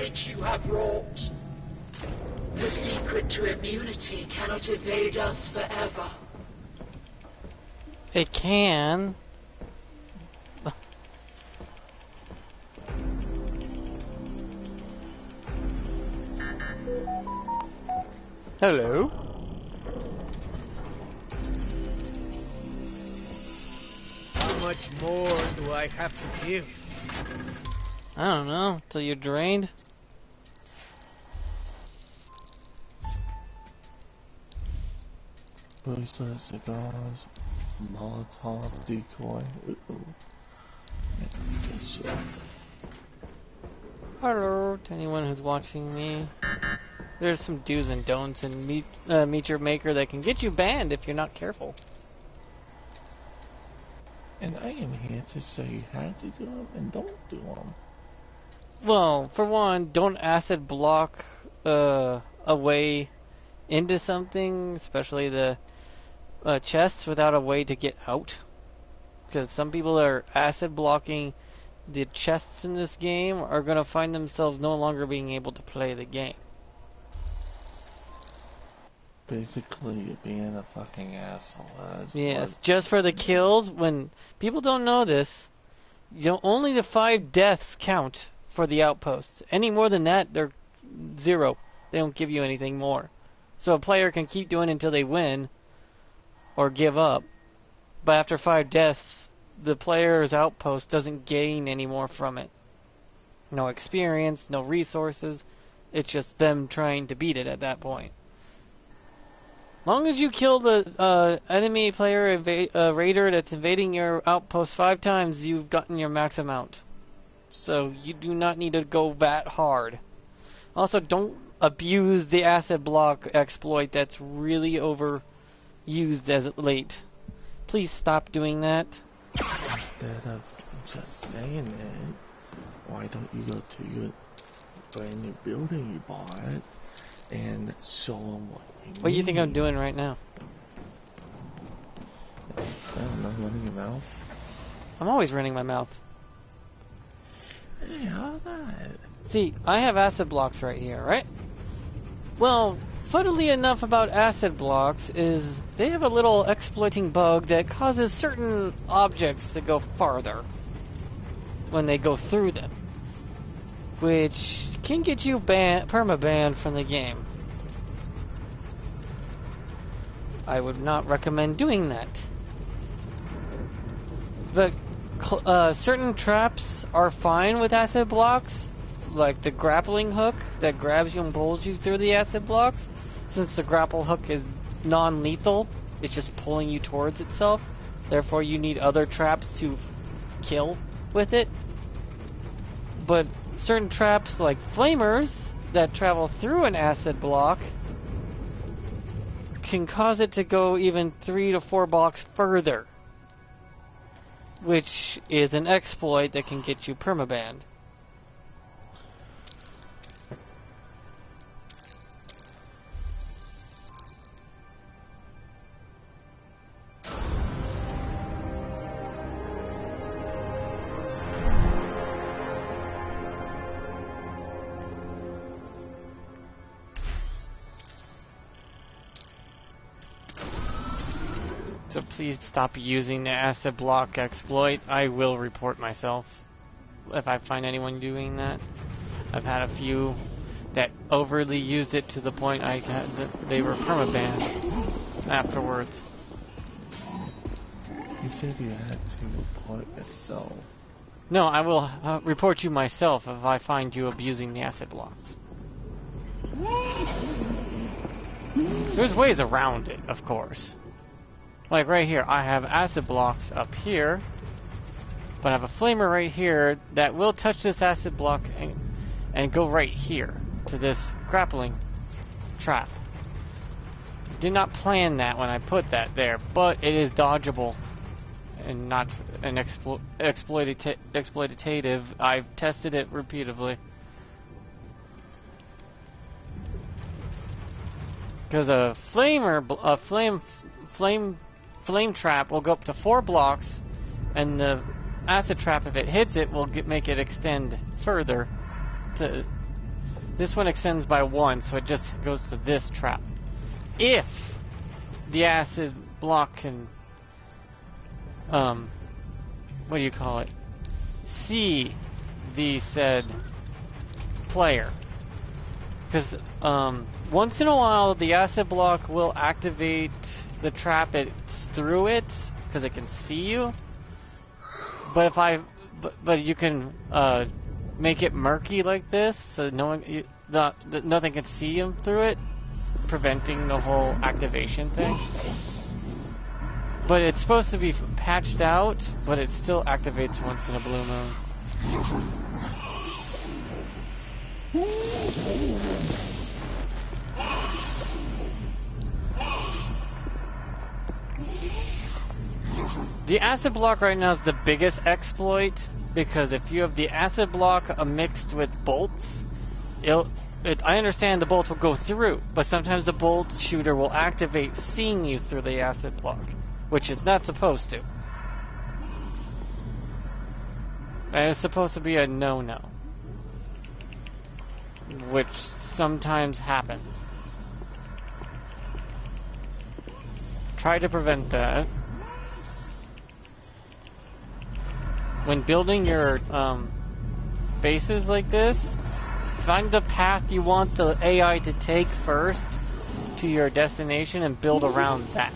damage you have wrought. The secret to immunity cannot evade us forever. It can. Hello? How much more do I have to give? I don't know, till you're drained. Bracelet, cigars, Molotov, decoy. Ooh. Hello to anyone who's watching me. There's some do's and don'ts in Meet Your Maker that can get you banned if you're not careful. And I am here to show you how to do them and don't do them. Well, for one, don't acid block a way into something, especially the chests, without a way to get out. Because some people are acid blocking the chests in this game are going to find themselves no longer being able to play the game. Basically, you're being a fucking asshole. Yes, just for the kills. When people don't know this, only the 5 deaths count for the outposts. Any more than that, they're 0. They don't give you anything more. So a player can keep doing it until they win or give up. But after 5 deaths, the player's outpost doesn't gain any more from it. No experience, no resources. It's just them trying to beat it at that point. Long as you kill the enemy player raider that's invading your outpost 5 times, you've gotten your max amount. So you do not need to go that hard. Also, don't abuse the acid block exploit that's really overused as of late. Please stop doing that. Instead of just saying it, why don't you go to your brand new building you bought and show them what you need? What do you think I'm doing right now? I don't know, running your mouth? I'm always running my mouth. Hey, how's that? See, I have acid blocks right here, right? Well, funnily enough about acid blocks is they have a little exploiting bug that causes certain objects to go farther when they go through them, which can get you perma-banned from the game. I would not recommend doing that. Certain traps are fine with acid blocks, like the grappling hook that grabs you and pulls you through the acid blocks. Since the grapple hook is non-lethal, it's just pulling you towards itself. Therefore, you need other traps to kill with it. But certain traps, like flamers, that travel through an acid block, can cause it to go even 3 to 4 blocks further, which is an exploit that can get you permabanned. So please stop using the acid block exploit. I will report myself if I find anyone doing that. I've had a few that overly used it to the point they were permabanned afterwards. You said you had to report yourself. No, I will report you myself if I find you abusing the acid blocks. There's ways around it, of course. Like right here, I have acid blocks up here, but I have a flamer right here that will touch this acid block and go right here to this grappling trap. Did not plan that when I put that there, but it is dodgeable and not an exploitative. I've tested it repeatedly. Because a flame trap will go up to 4 blocks, and the acid trap, if it hits it, will make it extend further. This one extends by 1, so it just goes to this trap. If the acid block can, what do you call it? See the said player. Because, once in a while, the acid block will activate the trap it's through it, because it can see you. But but you can, make it murky like this, so nothing can see him through it, preventing the whole activation thing. But it's supposed to be patched out, but it still activates once in a blue moon. The acid block right now is the biggest exploit, because if you have the acid block mixed with bolts, I understand the bolts will go through, but sometimes the bolt shooter will activate seeing you through the acid block, which it's not supposed to. And it's supposed to be a no-no, which sometimes happens. Try to prevent that. When building your bases like this, find the path you want the AI to take first to your destination and build around that.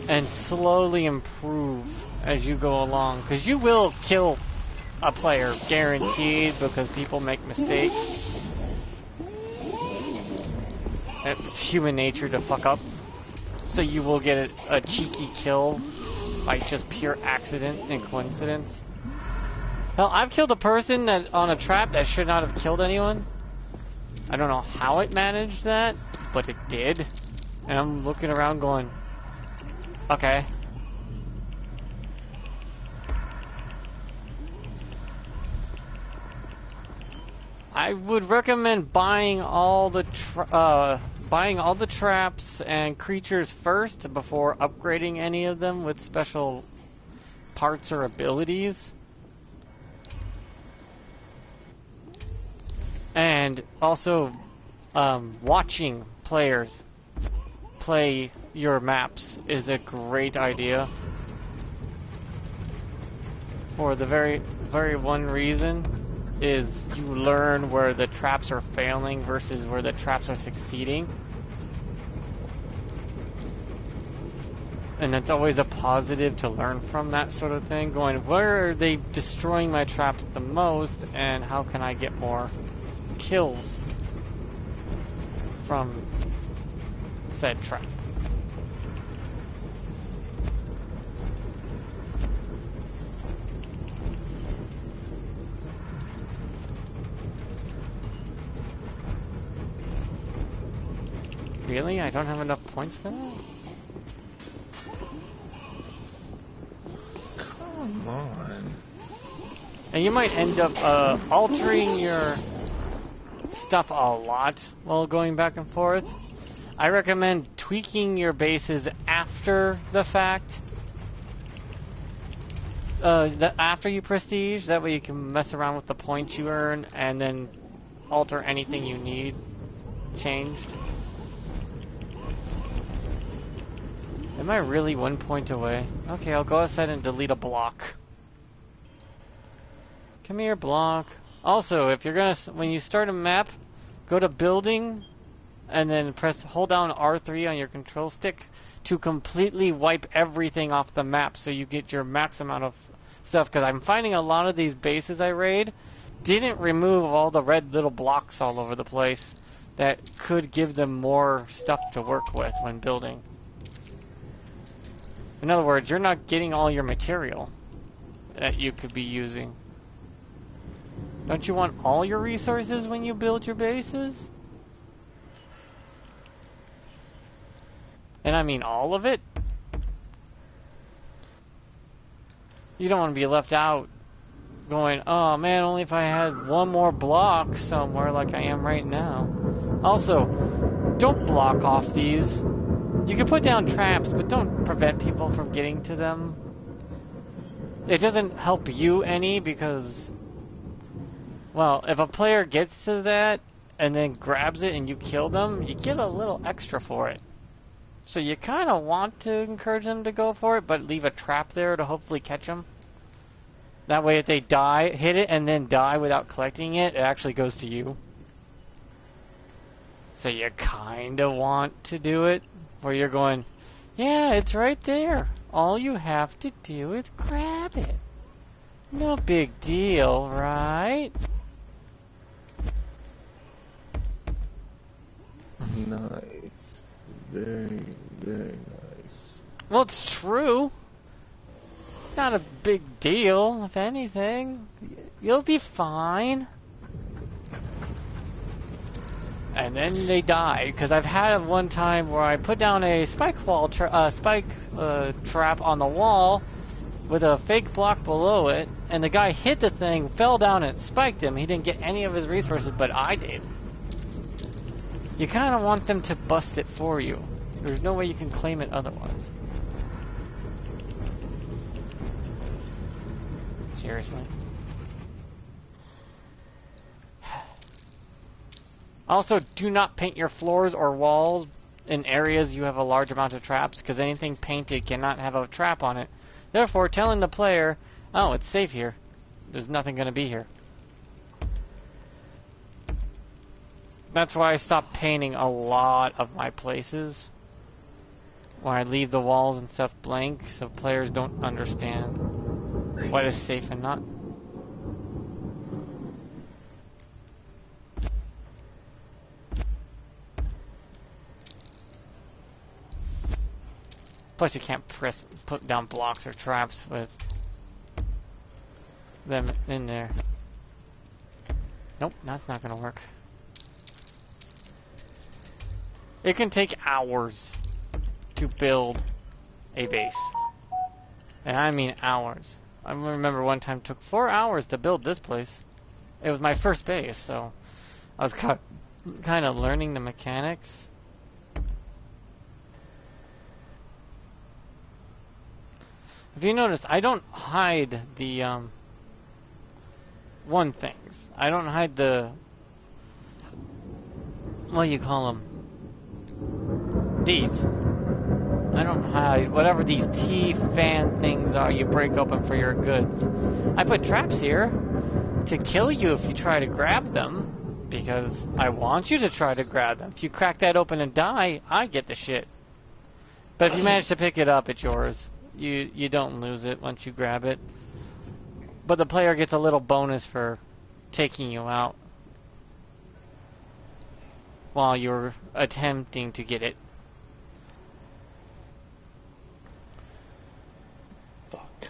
And slowly improve as you go along, because you will kill a player, guaranteed, because people make mistakes. It's human nature to fuck up. So you will get a cheeky kill by just pure accident and coincidence. Hell, I've killed a person that on a trap that should not have killed anyone. I don't know how it managed that, but it did. And I'm looking around going, okay. I would recommend buying all the traps and creatures first before upgrading any of them with special parts or abilities. And also watching players play your maps is a great idea. For the very one reason is you learn where the traps are failing versus where the traps are succeeding. And it's always a positive to learn from that sort of thing, going, where are they destroying my traps the most, and how can I get more kills from said trap. Really? I don't have enough points for that? Come on. And you might end up altering your stuff a lot while going back and forth. I recommend tweaking your bases after the fact. After you prestige, that way you can mess around with the points you earn and then alter anything you need changed. Am I really 1 point away? Okay, I'll go outside and delete a block. Come here, block. Also, if you're gonna, when you start a map, go to building, and then hold down R3 on your control stick to completely wipe everything off the map, so you get your max amount of stuff. Because I'm finding a lot of these bases I raid didn't remove all the red little blocks all over the place that could give them more stuff to work with when building. In other words, you're not getting all your material that you could be using. Don't you want all your resources when you build your bases? And I mean all of it? You don't want to be left out going, oh man, only if I had one more block somewhere like I am right now. Also, don't block off these. You can put down traps, but don't prevent people from getting to them. It doesn't help you any because, Well, if a player gets to that and then grabs it and you kill them, you get a little extra for it. So you kind of want to encourage them to go for it, but leave a trap there to hopefully catch them. That way if they die, hit it and then die without collecting it, it actually goes to you. So you kind of want to do it where you're going, yeah, it's right there. All you have to do is grab it. No big deal, right? Nice. Very, very nice. Well, it's true. It's not a big deal, if anything. You'll be fine. And then they die, because I've had one time where I put down a spike trap on the wall with a fake block below it, and the guy hit the thing, fell down, and it spiked him. He didn't get any of his resources, but I did. You kind of want them to bust it for you. There's no way you can claim it otherwise. Seriously. Also, do not paint your floors or walls in areas you have a large amount of traps, because anything painted cannot have a trap on it. Therefore, telling the player, oh, it's safe here. There's nothing going to be here. That's why I stopped painting a lot of my places, where I leave the walls and stuff blank, so players don't understand what is safe and not. Plus, you can't put down blocks or traps with them in there. Nope, that's not going to work. It can take hours to build a base. And I mean hours. I remember one time it took 4 hours to build this place. It was my first base, so I was kind of learning the mechanics. If you notice, I don't hide the things. I don't hide the, what do you call them? These. I don't hide whatever these T-fan things are you break open for your goods. I put traps here to kill you if you try to grab them, because I want you to try to grab them. If you crack that open and die, I get the shit. But if you manage to pick it up, it's yours. You don't lose it once you grab it. But the player gets a little bonus for taking you out while you're attempting to get it. Fuck.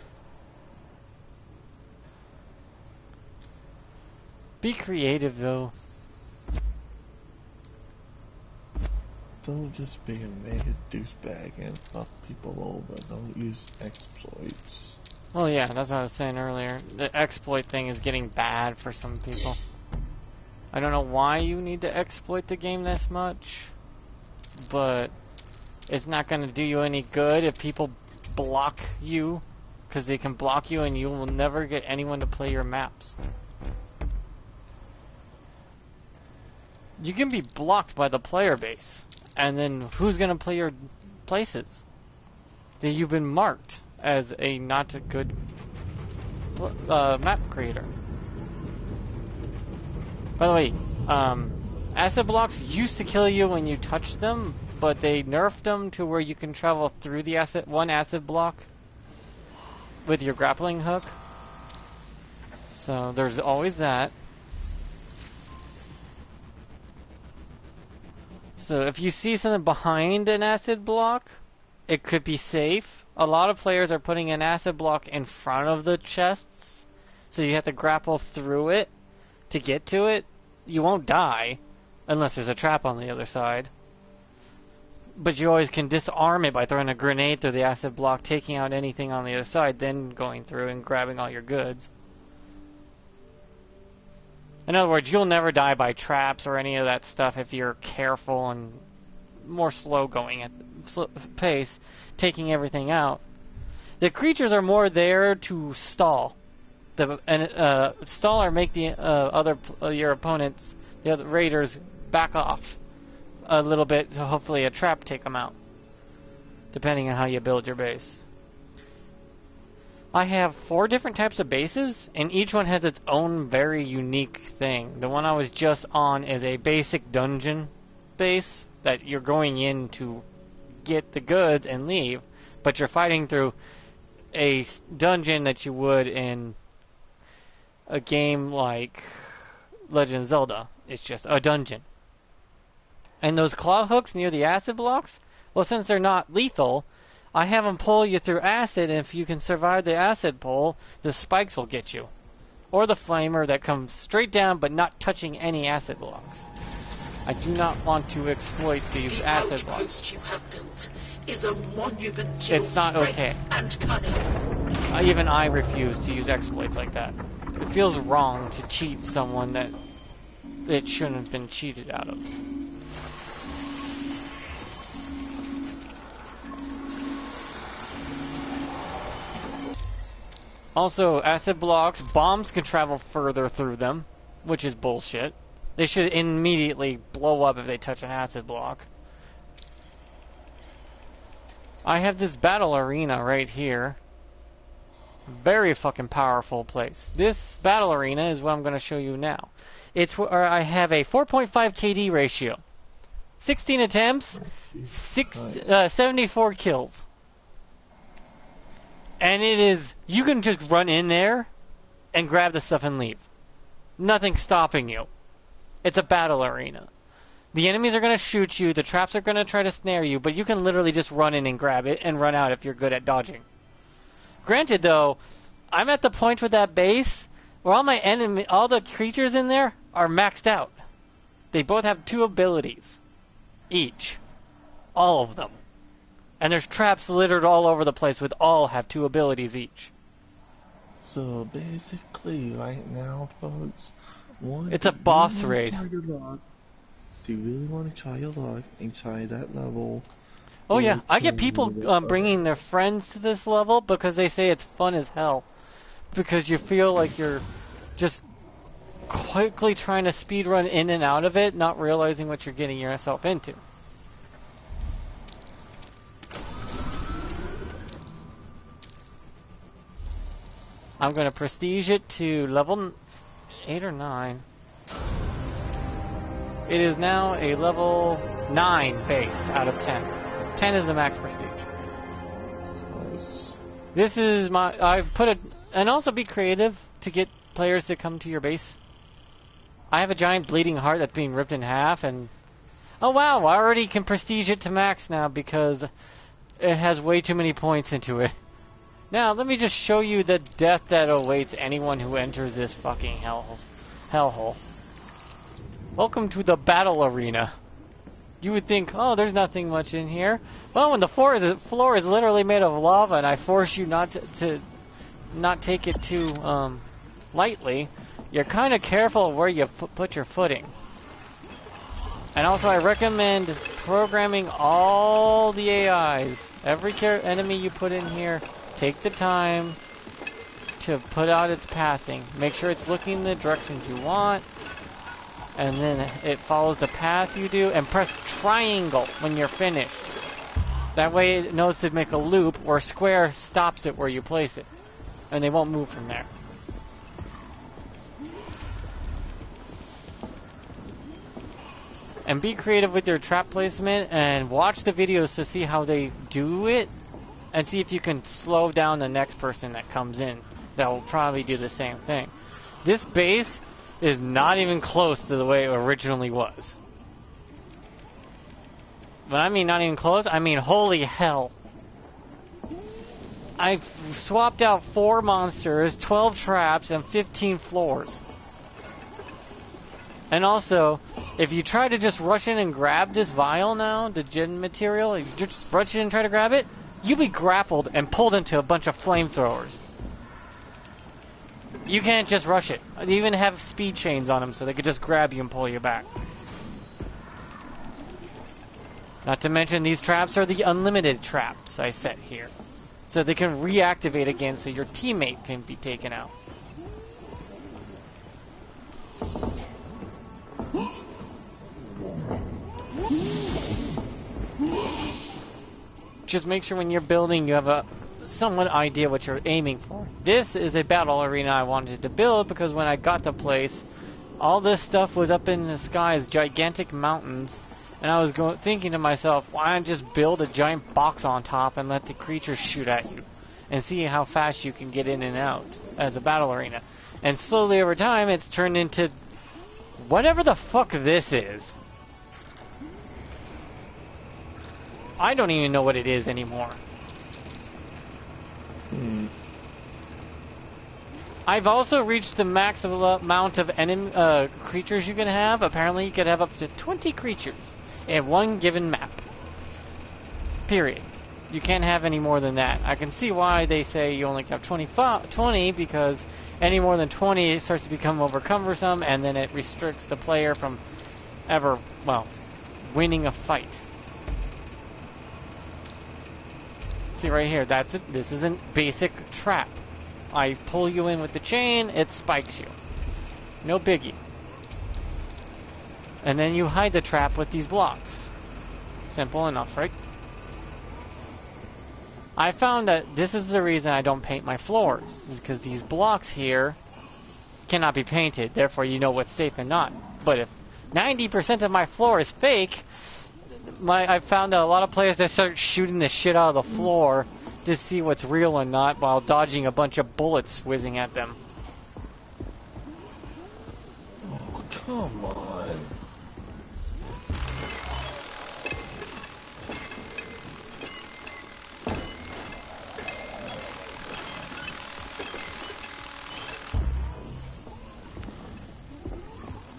Be creative, though. Don't just be a mega douchebag and fuck people over. Don't use exploits. Well, yeah, that's what I was saying earlier. The exploit thing is getting bad for some people. I don't know why you need to exploit the game this much, but it's not going to do you any good if people block you, because they can block you and you will never get anyone to play your maps. You can be blocked by the player base, and then who's going to play your places? That you've been marked as a not a good map creator. By the way, acid blocks used to kill you when you touched them, but they nerfed them to where you can travel through the one acid block with your grappling hook. So there's always that. So if you see something behind an acid block, it could be safe. A lot of players are putting an acid block in front of the chests, so you have to grapple through it to get to it. You won't die unless there's a trap on the other side. But you always can disarm it by throwing a grenade through the acid block, taking out anything on the other side, then going through and grabbing all your goods. In other words, you'll never die by traps or any of that stuff if you're careful and more slow going at pace, taking everything out. The creatures are more there to stall stall or make the your opponents, the other raiders, back off a little bit to hopefully a trap take them out, depending on how you build your base. I have 4 different types of bases, and each one has its own very unique thing. The one I was just on is a basic dungeon base that you're going in to get the goods and leave, but you're fighting through a dungeon that you would in a game like Legend of Zelda. It's just a dungeon. And those claw hooks near the acid blocks, well, since they're not lethal, I have them pull you through acid, and if you can survive the acid pull, the spikes will get you. Or the flamer that comes straight down but not touching any acid blocks. I do not want to exploit these acid blocks. The outpost you have built is a monument to It's not strength okay. and cunning. Even I refuse to use exploits like that. It feels wrong to cheat someone that it shouldn't have been cheated out of. Also, acid blocks, bombs can travel further through them, which is bullshit. They should immediately blow up if they touch an acid block. I have this battle arena right here. Very fucking powerful place. This battle arena is what I'm going to show you now. It's where I have a 4.5 KD ratio. 16 attempts, 74 kills. And it is, you can just run in there and grab the stuff and leave. Nothing's stopping you. It's a battle arena. The enemies are going to shoot you, the traps are going to try to snare you, but you can literally just run in and grab it and run out if you're good at dodging. Granted though, I'm at the point with that base where all the creatures in there are maxed out. They both have 2 abilities. Each. All of them. And there's traps littered all over the place with all have 2 abilities each. So basically, right now, folks, it's a boss raid. Do you really want to try your luck and try that level? Oh yeah, I get people bringing their friends to this level because they say it's fun as hell. Because you feel like you're just quickly trying to speedrun in and out of it, not realizing what you're getting yourself into. I'm going to prestige it to level 8 or 9. It is now a level 9 base out of 10. 10 is the max prestige. This is I've put it, and also be creative to get players to come to your base. I have a giant bleeding heart that's being ripped in half, and oh wow, I already can prestige it to max now because it has way too many points into it. Now, let me just show you the death that awaits anyone who enters this fucking hellhole. Welcome to the battle arena. You would think, oh, there's nothing much in here. Well, when the floor is literally made of lava and I force you not to not take it too lightly, you're kind of careful of where you put your footing. And also, I recommend programming all the AIs. Every enemy you put in here, take the time to put out its pathing. Make sure it's looking in the directions you want. And then it follows the path you do. And press triangle when you're finished. That way it knows to make a loop, or square stops it where you place it. And they won't move from there. And be creative with your trap placement and watch the videos to see how they do it. And see if you can slow down the next person that comes in. That will probably do the same thing. This base is not even close to the way it originally was. When I mean not even close, I mean holy hell. I've swapped out 4 monsters, 12 traps, and 15 floors. And also, if you try to just rush in and grab this vial now, the gen material, if you just rush in and try to grab it, you'll be grappled and pulled into a bunch of flamethrowers. You can't just rush it. They even have speed chains on them so they could just grab you and pull you back. Not to mention these traps are the unlimited traps I set here. So they can reactivate again so your teammate can be taken out. just make sure when you're building you have a somewhat idea what you're aiming for. This is a battle arena I wanted to build because when I got the place, all this stuff was up in the sky as gigantic mountains, and I was thinking to myself, why not just build a giant box on top and let the creatures shoot at you and see how fast you can get in and out as a battle arena. And slowly over time it's turned into whatever the fuck this is. I don't even know what it is anymore. I've also reached the max amount of enemy creatures you can have. Apparently you can have up to 20 creatures in one given map. Period. You can't have any more than that. I can see why they say you only have 20 because any more than 20 it starts to become over cumbersome, and then it restricts the player from ever, well, winning a fight. See right here, that's it. This is a basic trap. I pull you in with the chain, it spikes you. No biggie. And then you hide the trap with these blocks. Simple enough, right? I found that this is the reason I don't paint my floors, is because these blocks here cannot be painted, therefore you know what's safe and not. But if 90% of my floor is fake, I found that a lot of players that start shooting the shit out of the floor to see what's real and not while dodging a bunch of bullets whizzing at them. Oh, come on.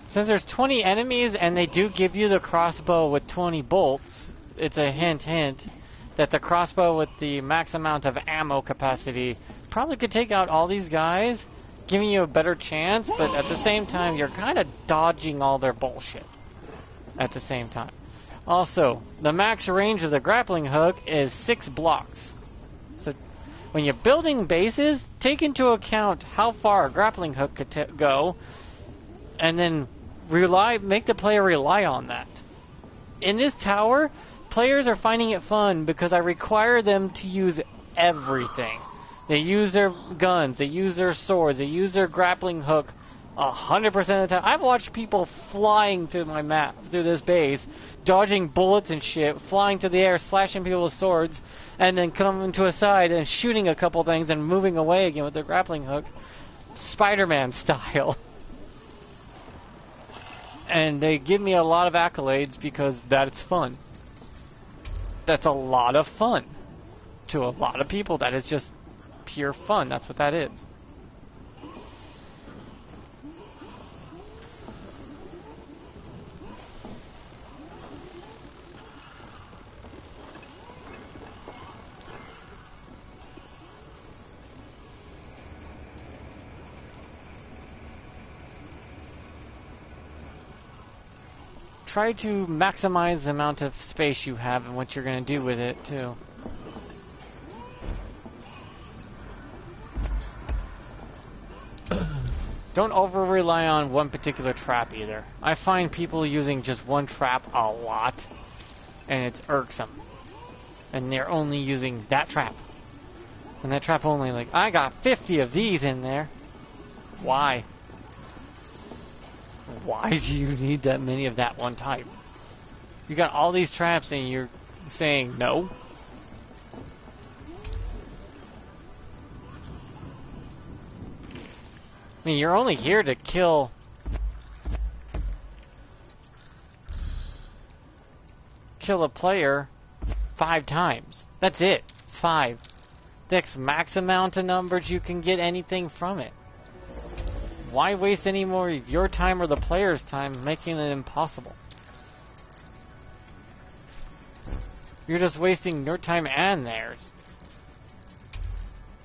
Since there's 20 enemies and they do give you the crossbow with 20 bolts, it's a hint that the crossbow with the max amount of ammo capacity probably could take out all these guys, giving you a better chance, but at the same time you're kind of dodging all their bullshit at the same time. Also, the max range of the grappling hook is 6 blocks. So when you're building bases, take into account how far a grappling hook could go, and then make the player rely on that. In this tower, players are finding it fun because I require them to use everything. They use their guns, they use their swords, they use their grappling hook 100% of the time. I've watched people flying through my map, through this base, dodging bullets and shit, flying through the air, slashing people with swords, and then coming to a side and shooting a couple things and moving away again with their grappling hook. Spider-Man style. And they give me a lot of accolades because that's fun. That's a lot of fun. To a lot of people, that is just pure fun. That's what that is. Try to maximize the amount of space you have and what you're going to do with it, too. Don't over-rely on one particular trap, either. I find people using just one trap a lot, and it's irksome. And they're only using that trap. And that trap only, like, I got 50 of these in there. Why? Why do you need that many of that one type? You got all these traps and you're saying no? I mean, you're only here to kill a player 5 times. That's it. 5. That's max amount of numbers you can get anything from it. Why waste any more of your time or the player's time making it impossible? You're just wasting your time and theirs.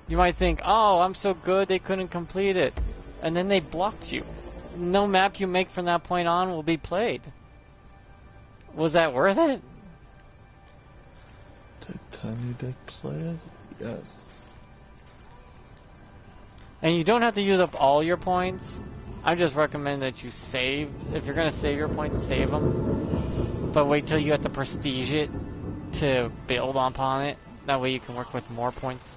You might think, oh, I'm so good they couldn't complete it. And then they blocked you. No map you make from that point on will be played. Was that worth it? Titanic players? Yes. And you don't have to use up all your points. I just recommend that you save. If you're going to save your points, save them. But wait till you have to prestige it to build upon it. That way you can work with more points.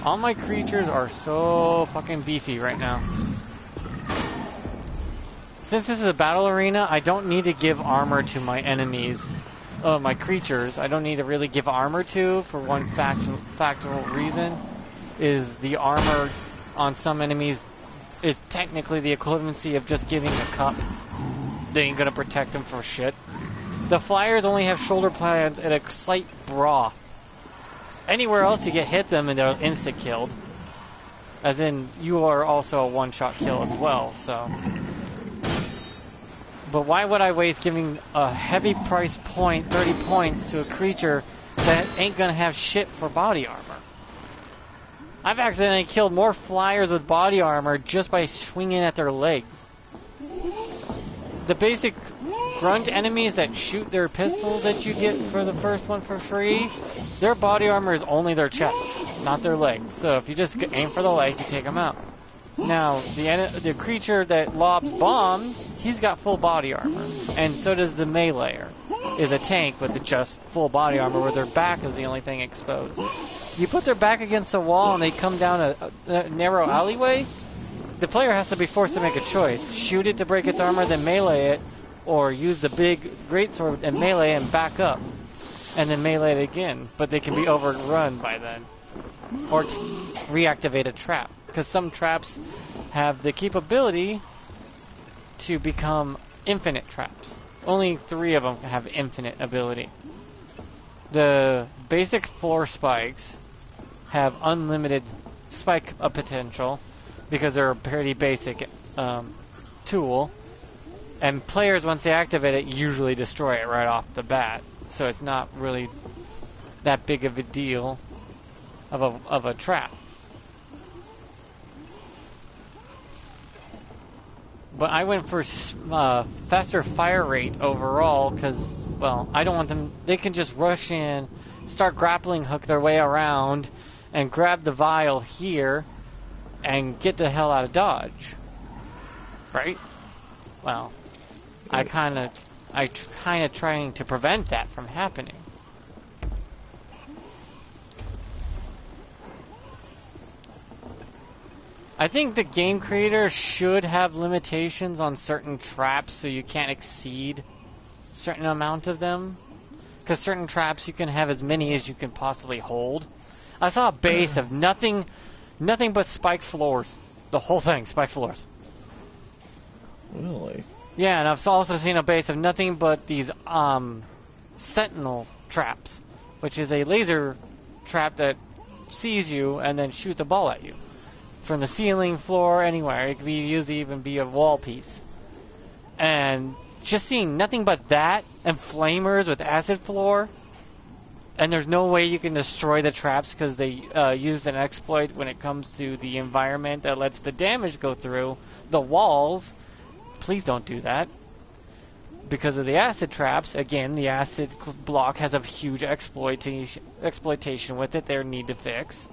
All my creatures are so fucking beefy right now. Since this is a battle arena, I don't need to give armor to my enemies. My creatures, I don't need to really give armor to, for one factual reason, is the armor on some enemies is technically the equivalency of just giving a cup. They ain't gonna protect them for shit. The flyers only have shoulder pads and a slight bra. Anywhere else you get hit them and they're insta-killed. As in, you are also a one-shot kill as well, so... But why would I waste giving a heavy price point, 30 points, to a creature that ain't gonna have shit for body armor? I've accidentally killed more flyers with body armor just by swinging at their legs. The basic grunt enemies that shoot their pistols that you get for the first one for free, their body armor is only their chest, not their legs. So if you just aim for the leg, you take them out. Now, the creature that lobs bombs, he's got full body armor. And so does the meleeer, is a tank with just full body armor where their back is the only thing exposed. You put their back against a wall and they come down a narrow alleyway, the player has to be forced to make a choice. Shoot it to break its armor, then melee it, or use the big greatsword and melee and back up. And then melee it again. But they can be overrun by then. Or reactivate a trap. Because some traps have the capability to become infinite traps. Only 3 of them have infinite ability. The basic floor spikes have unlimited spike potential because they're a pretty basic tool. And players, once they activate it, usually destroy it right off the bat. So it's not really that big of a deal of a trap. But I went for faster fire rate overall because, well, I don't want them... They can just rush in, start grappling hook their way around, and grab the vial here, and get the hell out of Dodge. Right? Well, I kind of trying to prevent that from happening. I think the game creator should have limitations on certain traps so you can't exceed a certain amount of them. Because certain traps you can have as many as you can possibly hold. I saw a base of nothing but spiked floors. The whole thing, spiked floors. Really? Yeah, and I've also seen a base of nothing but these sentinel traps, which is a laser trap that sees you and then shoots a ball at you. From the ceiling, floor, anywhere. It could be usually even be a wall piece. And just seeing nothing but that and flamers with acid floor, and there's no way you can destroy the traps because they use an exploit when it comes to the environment that lets the damage go through the walls. Please don't do that. Because of the acid traps, again, the acid block has a huge exploitation with it they need to fix.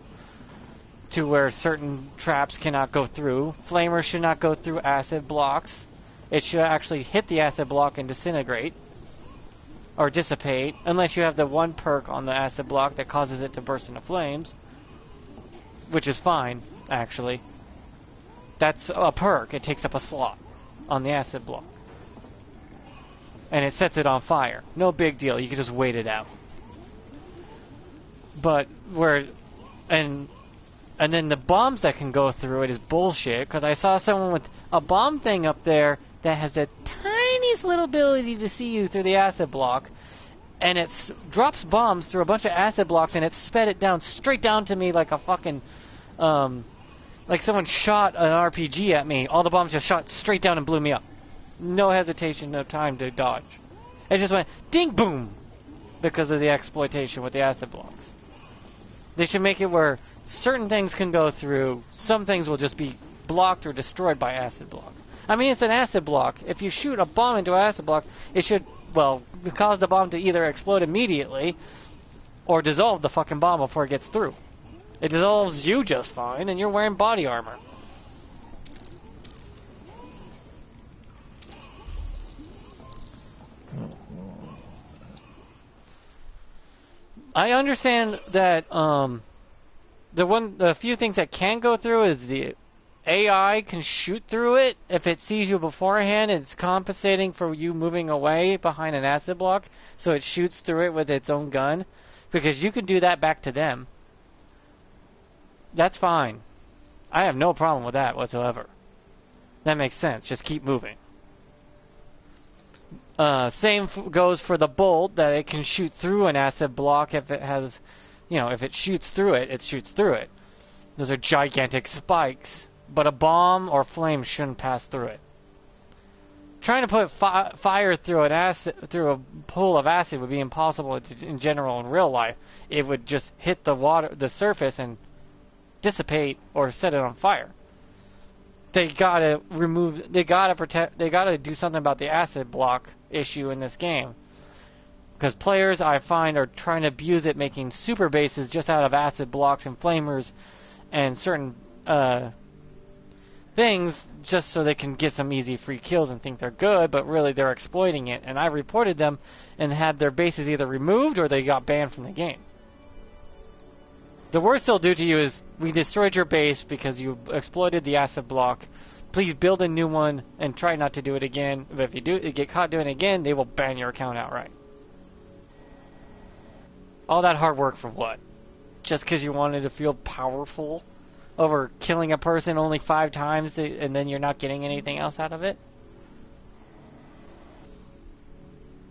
To where certain traps cannot go through. Flamers should not go through acid blocks. It should actually hit the acid block and disintegrate. Or dissipate. Unless you have the one perk on the acid block that causes it to burst into flames. Which is fine, actually. That's a perk. It takes up a slot on the acid block. And it sets it on fire. No big deal. You can just wait it out. But where... And then the bombs that can go through it is bullshit, because I saw someone with a bomb thing up there that has the tiniest little ability to see you through the acid block, and it drops bombs through a bunch of acid blocks, and it sped it down straight down to me like a fucking, like someone shot an RPG at me. All the bombs just shot straight down and blew me up. No hesitation, no time to dodge. It just went ding boom because of the exploitation with the acid blocks. They should make it where certain things can go through, some things will just be blocked or destroyed by acid blocks. I mean, it's an acid block. If you shoot a bomb into an acid block, it should, well, cause the bomb to either explode immediately or dissolve the fucking bomb before it gets through. It dissolves you just fine, and you're wearing body armor. I understand that the few things that can go through is the AI can shoot through it if it sees you beforehand. It's compensating for you moving away behind an acid block, so it shoots through it with its own gun, because you can do that back to them. That's fine. I have no problem with that whatsoever. That makes sense. Just keep moving. Same goes for the bolt, that it can shoot through an acid block if it has, if it shoots through it, it shoots through it. Those are gigantic spikes, but a bomb or flame shouldn't pass through it. Trying to put fire through a pool of acid would be impossible in general in real life. It would just hit the surface and dissipate or set it on fire. They gotta do something about the acid block issue in this game. Because players, I find, are trying to abuse it, making super bases just out of acid blocks and flamers and certain things, just so they can get some easy free kills and think they're good, but really they're exploiting it. And I reported them and had their bases either removed or they got banned from the game. The worst they'll do to you is, we destroyed your base because you exploited the acid block. Please build a new one and try not to do it again. But if you get caught doing it again, they will ban your account outright. All that hard work for what? Just because you wanted to feel powerful over killing a person only 5 times and then you're not getting anything else out of it?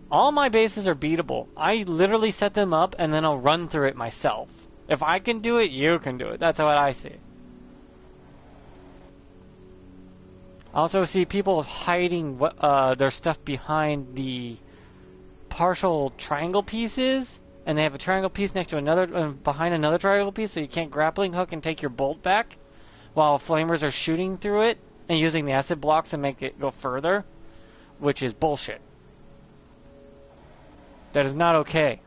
All my bases are beatable. I literally set them up and then I'll run through it myself. If I can do it, you can do it. That's what I see. I also see people hiding their stuff behind the partial triangle pieces, and they have a triangle piece next to another, behind another triangle piece, so you can't grappling hook and take your bolt back, while flamers are shooting through it and using the acid blocks to make it go further, which is bullshit. That is not okay.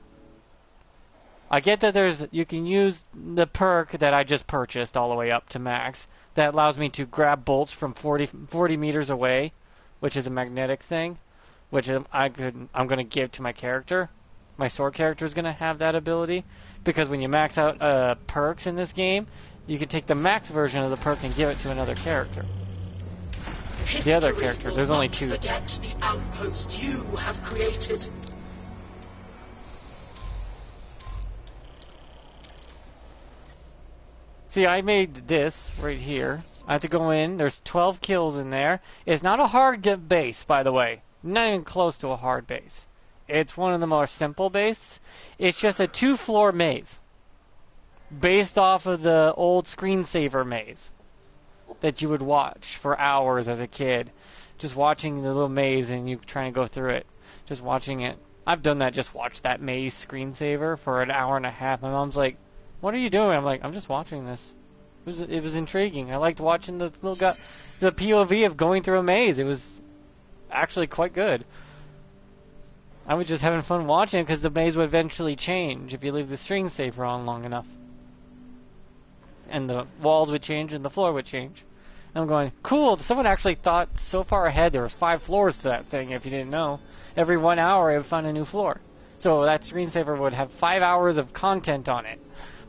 I get that you can use the perk that I just purchased all the way up to max that allows me to grab bolts from 40 meters away, which is a magnetic thing, which I'm going to give to my character. My sword character is going to have that ability, because when you max out perks in this game, you can take the max version of the perk and give it to another character. The other character, there's only 2. Forget the outpost you have created. See, I made this right here. I have to go in. There's 12 kills in there. It's not a hard base, by the way. Not even close to a hard base. It's one of the more simple bases. It's just a 2-floor maze, based off of the old screensaver maze that you would watch for hours as a kid. Just watching the little maze and you trying to go through it. Just watching it. I've done that, just watched that maze screensaver for an hour and a half. My mom's like, "What are you doing?" I'm like, "I'm just watching this." It was intriguing. I liked watching the little guy, the POV of going through a maze. It was actually quite good. I was just having fun watching it because the maze would eventually change if you leave the screensaver on long enough. And the walls would change and the floor would change. And I'm going, cool, someone actually thought so far ahead. There was 5 floors to that thing, if you didn't know. Every 1 hour it would find a new floor. So that screensaver would have 5 hours of content on it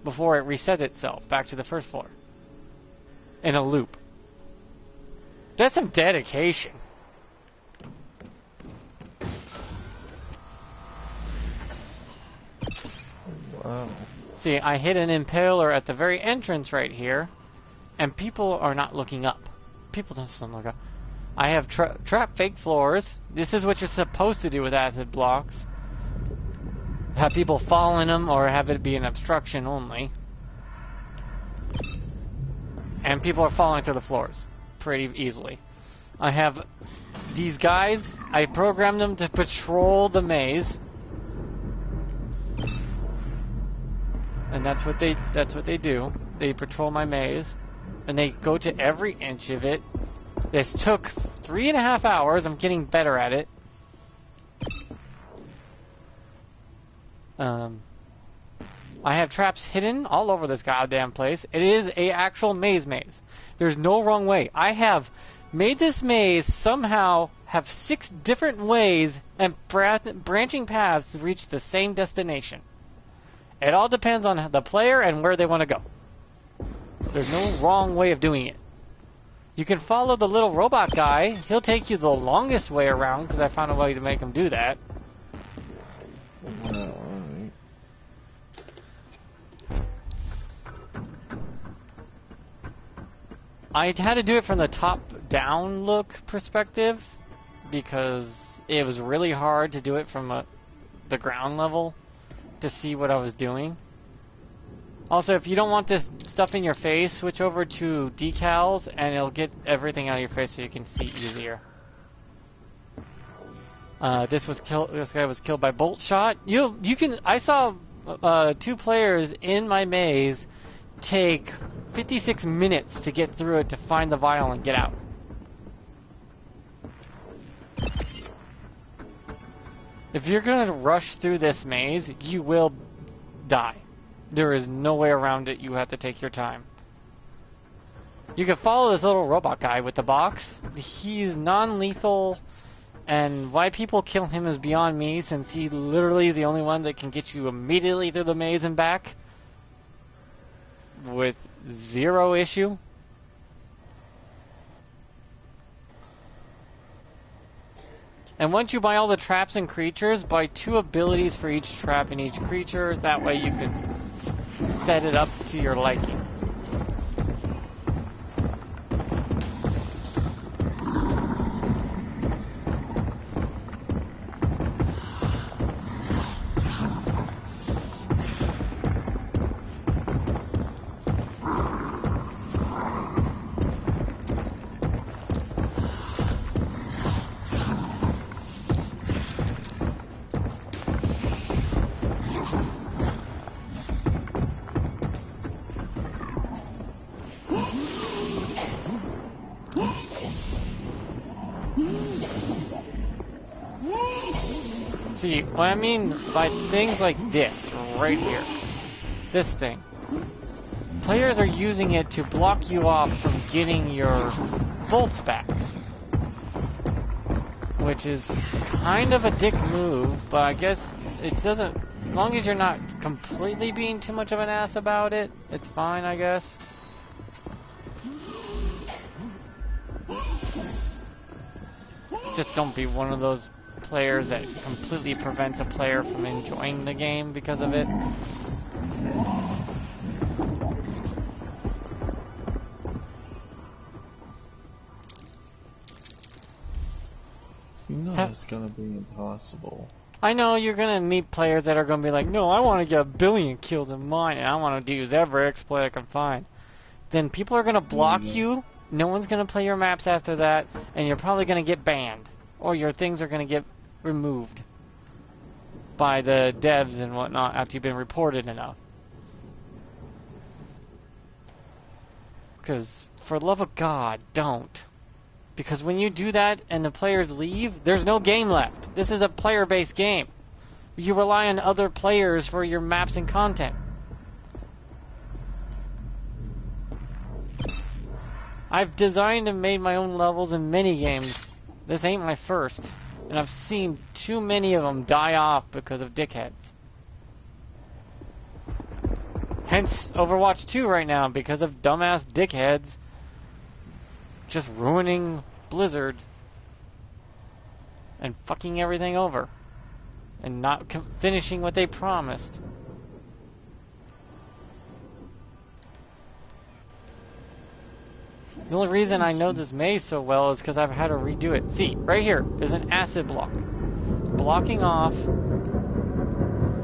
before it reset itself back to the first floor. In a loop. That's some dedication. Wow. See, I hit an impaler at the very entrance right here, and people are not looking up. People don't look up. I have trap fake floors. This is what you're supposed to do with acid blocks. Have people fall in them or have it be an obstruction only. And people are falling through the floors pretty easily. I have these guys. I programmed them to patrol the maze. And that's what they do. They patrol my maze, and they go to every inch of it. This took 3.5 hours. I'm getting better at it. I have traps hidden all over this goddamn place. It is a actual maze. There's no wrong way. I have made this maze somehow have 6 different ways and branching paths to reach the same destination. It all depends on the player and where they want to go. There's no wrong way of doing it. You can follow the little robot guy. He'll take you the longest way around because I found a way to make him do that. Well, alright. I had to do it from the top-down look perspective because it was really hard to do it from the ground level to see what I was doing. Also, if you don't want this stuff in your face, switch over to decals and it'll get everything out of your face so you can see easier. This guy was killed by bolt shot. I saw 2 players in my maze take 56 minutes to get through it to find the vial and get out. If you're going to rush through this maze, you will die. There is no way around it. You have to take your time. You can follow this little robot guy with the box. He's non-lethal, and why people kill him is beyond me, since he literally is the only one that can get you immediately through the maze and back with 0 issue. And once you buy all the traps and creatures, buy 2 abilities for each trap and each creature. That way you can set it up to your liking. See, what I mean by things like this, right here, this thing, players are using it to block you off from getting your bolts back, which is kind of a dick move, but I guess it doesn't, as long as you're not completely being too much of an ass about it, it's fine, I guess. Just don't be one of those players that completely prevents a player from enjoying the game because of it. You know it's gonna be impossible. I know you're gonna meet players that are gonna be like, no, I want to get 1 billion kills in mine, and I want to use every exploit I can find. Then people are gonna block you. No one's gonna play your maps after that, and you're probably gonna get banned, or your things are gonna get removed by the devs and whatnot after you've been reported enough. Because, for the love of God, don't. Because when you do that and the players leave, there's no game left. This is a player-based game. You rely on other players for your maps and content. I've designed and made my own levels in many games. This ain't my first. And I've seen too many of them die off because of dickheads. Hence Overwatch 2 right now, because of dumbass dickheads just ruining Blizzard and fucking everything over and not finishing what they promised. The only reason I know this maze so well is because I've had to redo it. See, right here is an acid block. Blocking off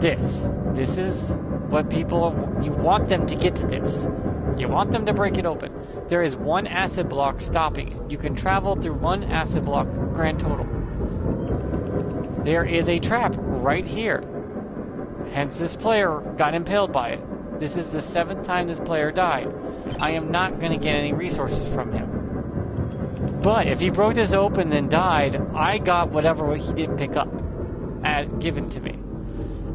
this. This is what people... You want them to get to this. You want them to break it open. There is 1 acid block stopping it. You can travel through 1 acid block grand total. There is a trap right here. Hence this player got impaled by it. This is the 7th time this player died. I am not going to get any resources from him. But if he broke this open and died, I got whatever he didn't pick up given to me.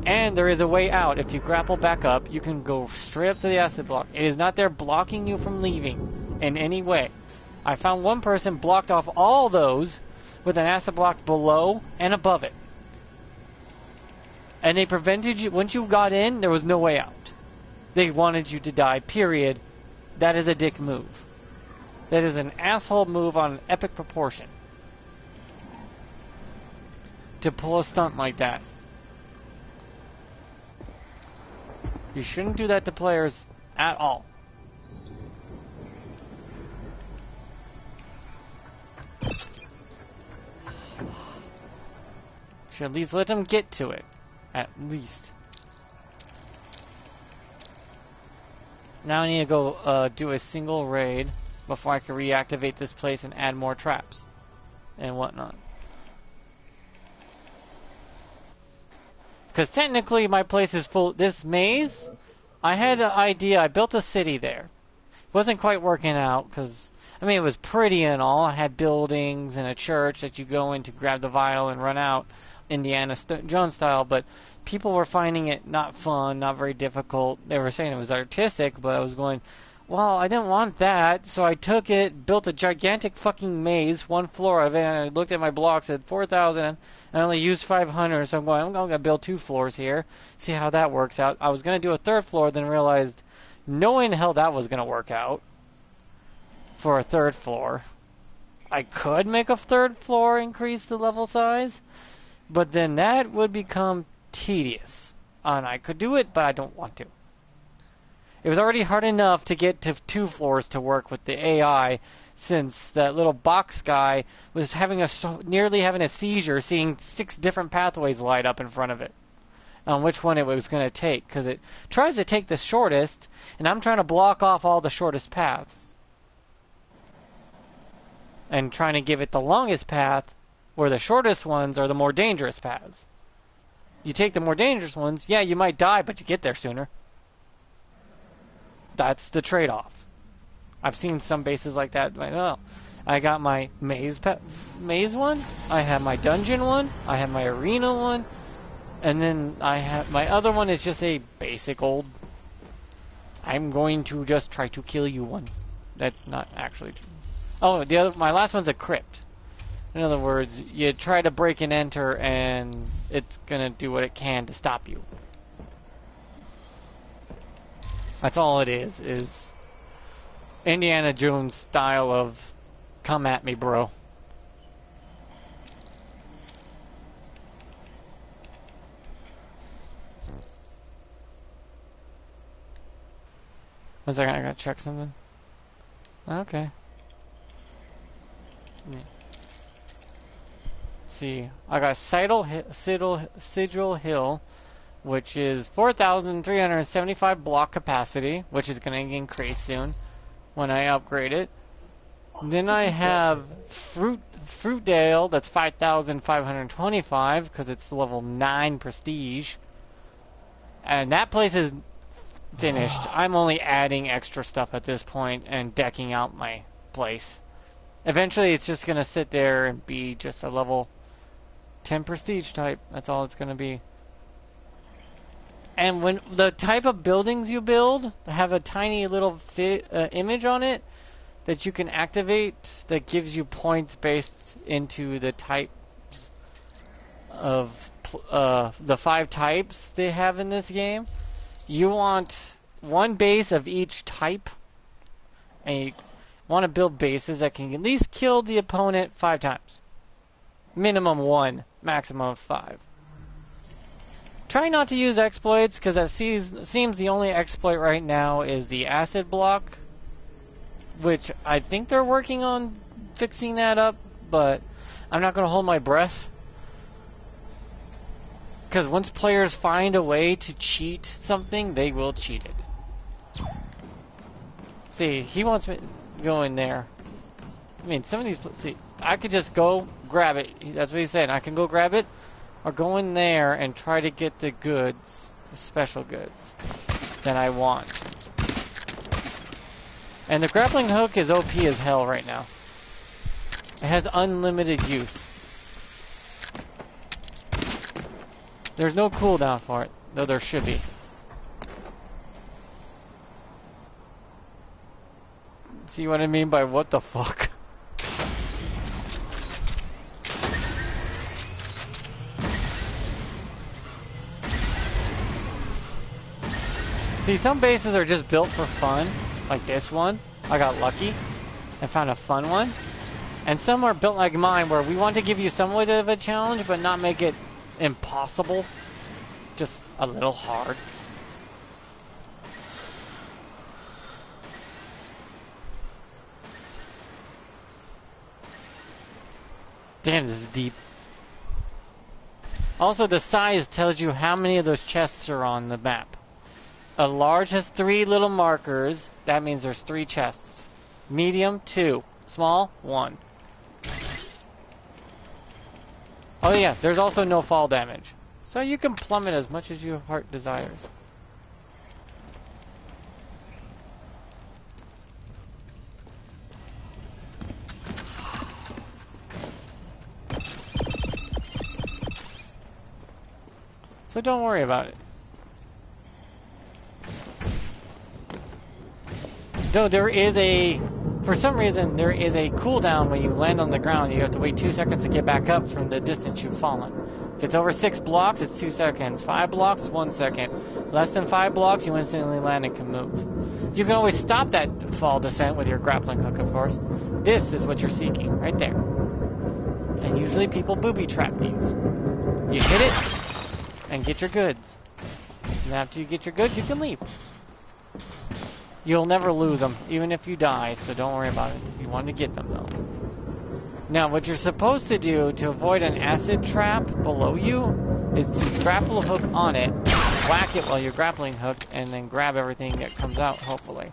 And there is a way out. If you grapple back up, you can go straight up to the acid block. It is not there blocking you from leaving in any way. I found one person blocked off all those with an acid block below and above it. And they prevented you, once you got in, there was no way out. They wanted you to die, period. That is a dick move. That is an asshole move on an epic proportion. To pull a stunt like that. You shouldn't do that to players at all. Should at least let them get to it. At least. Now I need to go do a single raid before I can reactivate this place and add more traps and whatnot. Because technically my place is full. This maze, I had an idea. I built a city there. It wasn't quite working out because, I mean, it was pretty and all. I had buildings and a church that you go in to grab the vial and run out, Indiana Jones style, but people were finding it not fun, not very difficult. They were saying it was artistic, but I was going, well, I didn't want that, so I took it, built a gigantic fucking maze, one floor of it, and I looked at my blocks at 4,000, and I only used 500, so I'm going to build 2 floors here, see how that works out. I was going to do a 3rd floor, then realized no way in hell that was going to work out for a 3rd floor. I could make a 3rd floor increase the level size, but then that would become tedious. And I could do it, but I don't want to. It was already hard enough to get to 2 floors to work with the AI, since that little box guy was nearly having a seizure, seeing 6 different pathways light up in front of it on which one it was going to take, because it tries to take the shortest, and I'm trying to block off all the shortest paths and trying to give it the longest path, where the shortest ones are the more dangerous paths. You take the more dangerous ones, yeah, you might die, but you get there sooner. That's the trade-off. I've seen some bases like that. Like, oh, I got my maze one, I have my dungeon one, I have my arena one, and then I have my other one is just a basic old, I'm going to just try to kill you one. That's not actually true. Oh, my last one's a crypt. In other words, you try to break and enter, and it's gonna do what it can to stop you. That's all it is Indiana Jones style of come at me, bro. One second, I gotta check something. Okay. Yeah. See, I got Sigil Hill, which is 4,375 block capacity, which is going to increase soon when I upgrade it. Then I have Fruitdale, that's 5,525 because it's level 9 prestige, and that place is finished. I'm only adding extra stuff at this point and decking out my place. Eventually, it's just going to sit there and be just a level 10 prestige type. That's all it's going to be. And when the type of buildings you build have a tiny little image on it that you can activate that gives you points based into the types of the 5 types they have in this game. You want one base of each type, and you want to build bases that can at least kill the opponent 5 times. Minimum 1, maximum of 5. Try not to use exploits, because that seems the only exploit right now is the acid block, which I think they're working on fixing that up, but I'm not going to hold my breath. Because once players find a way to cheat something, they will cheat it. See, he wants me to go in there. I mean, some of these... See, I could just go grab it. That's what he said. I can go grab it, or go in there and try to get the goods, the special goods, that I want. And the grappling hook is OP as hell right now. It has unlimited use. There's no cooldown for it, though there should be. See what I mean by what the fuck? See, some bases are just built for fun, like this one. I got lucky and found a fun one. And some are built like mine, where we want to give you somewhat of a challenge, but not make it impossible. Just a little hard. Damn, this is deep. Also, the size tells you how many of those chests are on the map. A large has 3 little markers. That means there's 3 chests. Medium, 2. Small, 1. Oh yeah, there's also no fall damage. So you can plummet as much as your heart desires. So don't worry about it. Though there is for some reason, there is a cooldown when you land on the ground. You have to wait 2 seconds to get back up from the distance you've fallen. If it's over 6 blocks, it's 2 seconds. 5 blocks, 1 second. Less than 5 blocks, you instantly land and can move. You can always stop that fall descent with your grappling hook, of course. This is what you're seeking, right there. And usually people booby trap these. You hit it, and get your goods. And after you get your goods, you can leave. You'll never lose them, even if you die, so don't worry about it. You want to get them, though. Now, what you're supposed to do to avoid an acid trap below you is to grapple a hook on it, whack it while you're grappling hook, and then grab everything that comes out, hopefully.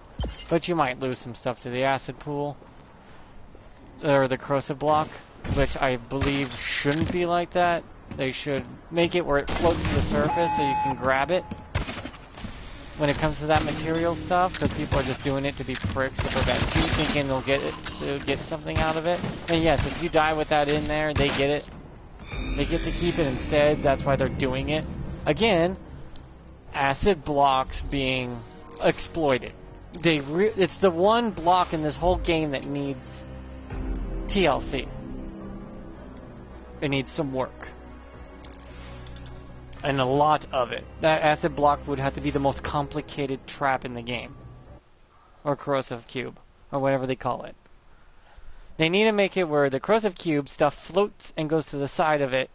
But you might lose some stuff to the acid pool, or the corrosive block, which I believe shouldn't be like that. They should make it where it floats to the surface so you can grab it when it comes to that material stuff, because people are just doing it to be pricks to prevent you, thinking they'll get something out of it. And yes, if you die with that in there, they get it. They get to keep it instead. That's why they're doing it. Again, acid blocks being exploited. It's the one block in this whole game that needs TLC. It needs some work. And a lot of it. That acid block would have to be the most complicated trap in the game. Or corrosive cube. Or whatever they call it. They need to make it where the corrosive cube stuff floats and goes to the side of it.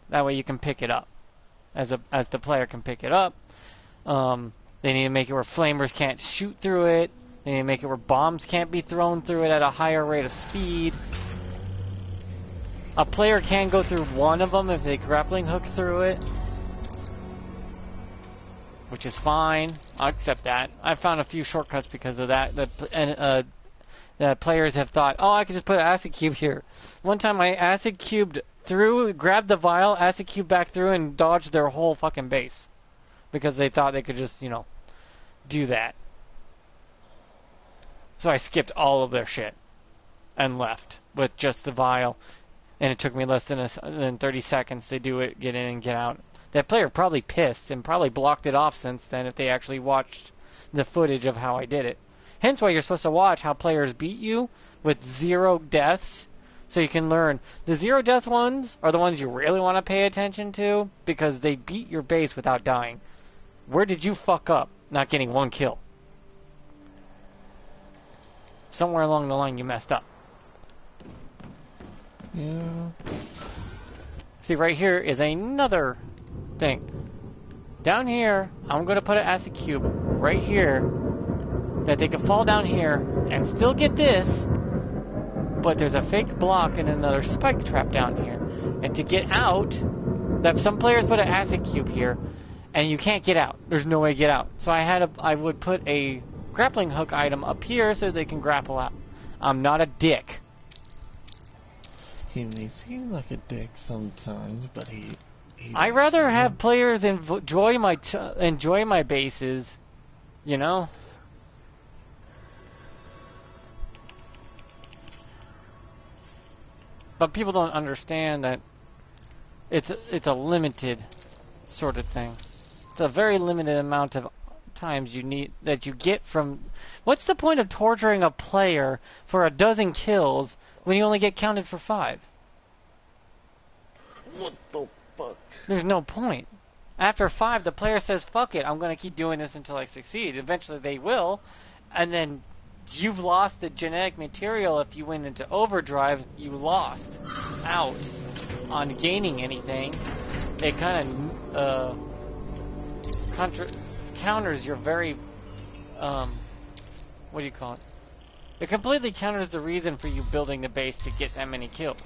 That way you can pick it up. As the player can pick it up. They need to make it where flamers can't shoot through it. They need to make it where bombs can't be thrown through it at a higher rate of speed. A player can go through one of them if they grappling hook through it. Which is fine. I'll accept that. I found a few shortcuts because of that. The players have thought, oh, I could just put an acid cube here. One time I acid cubed through, grabbed the vial, acid cube back through, and dodged their whole fucking base. Because they thought they could just, do that. So I skipped all of their shit. And left with just the vial. And it took me less than 30 seconds to do it, get in and get out. That player probably pissed and probably blocked it off since then if they actually watched the footage of how I did it. Hence why you're supposed to watch how players beat you with 0 deaths, so you can learn. The 0 death ones are the ones you really want to pay attention to because they beat your base without dying. Where did you fuck up not getting 1 kill? Somewhere along the line you messed up. Yeah. See, right here is another thing. Down here, I'm going to put an acid cube right here that they can fall down here and still get this, but there's a fake block and another spike trap down here. And to get out, that some players put an acid cube here and you can't get out. There's no way to get out. So I would put a grappling hook item up here so they can grapple out. I'm not a dick. He may seem like a dick sometimes, but he's I rather have players enjoy my bases, But people don't understand that it's a limited sort of thing. It's a very limited amount of times you get from. What's the point of torturing a player for a dozen kills when you only get counted for 5? What the fuck? There's no point. After 5, the player says, fuck it, I'm going to keep doing this until I succeed. Eventually they will, and then you've lost the genetic material. If you went into overdrive, you lost out on gaining anything. It kind of counters your very, what do you call it? It completely counters the reason for you building the base to get that many kills.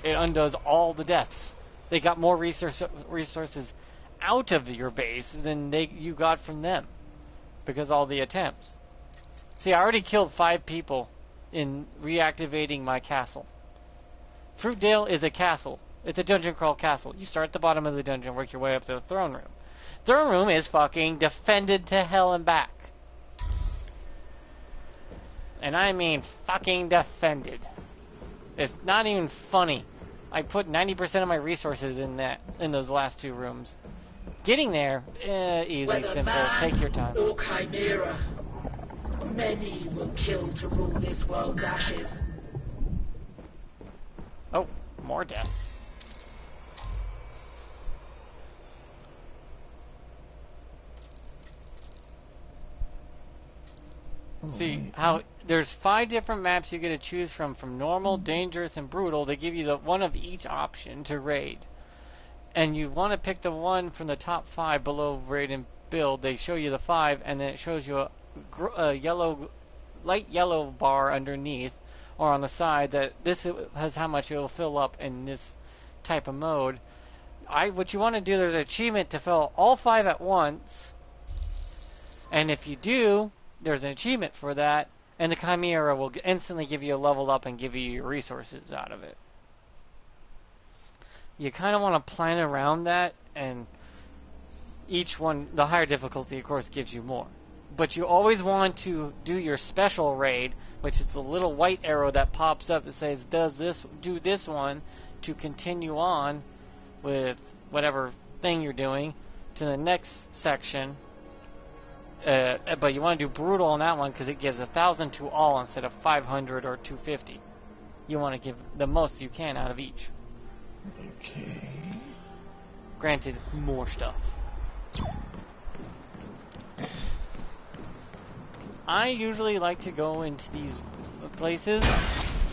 It undoes all the deaths. They got more resources out of your base than you got from them because all the attempts. See, I already killed 5 people in reactivating my castle. Fruitdale is a castle. It's a dungeon crawl castle. You start at the bottom of the dungeon, work your way up to the throne room. Throne room is fucking defended to hell and back. And I mean fucking defended. It's not even funny. I put 90% of my resources in those last 2 rooms. Getting there, easy, Whether simple, man take your time. or chimera, many will kill to rule this world's ashes. Oh, more deaths. See how there's 5 different maps you get to choose from normal, dangerous, and brutal. They give you the one of each option to raid, and you want to pick the one from the top 5 below raid and build. They show you the 5, and then it shows you a light yellow bar underneath or on the side that this has how much it will fill up in this type of mode. What you want to do, there's an achievement to fill all 5 at once, and if you do, there's an achievement for that, and the Chimera will instantly give you a level up and give you your resources out of it. You kind of want to plan around that, and each one, the higher difficulty, of course, gives you more. But you always want to do your special raid, which is the little white arrow that pops up that says, do this one to continue on with whatever thing you're doing to the next section. But you want to do brutal on that one because it gives 1,000 to all instead of 500 or 250. You want to give the most you can out of each. Okay. Granted, more stuff. I usually like to go into these places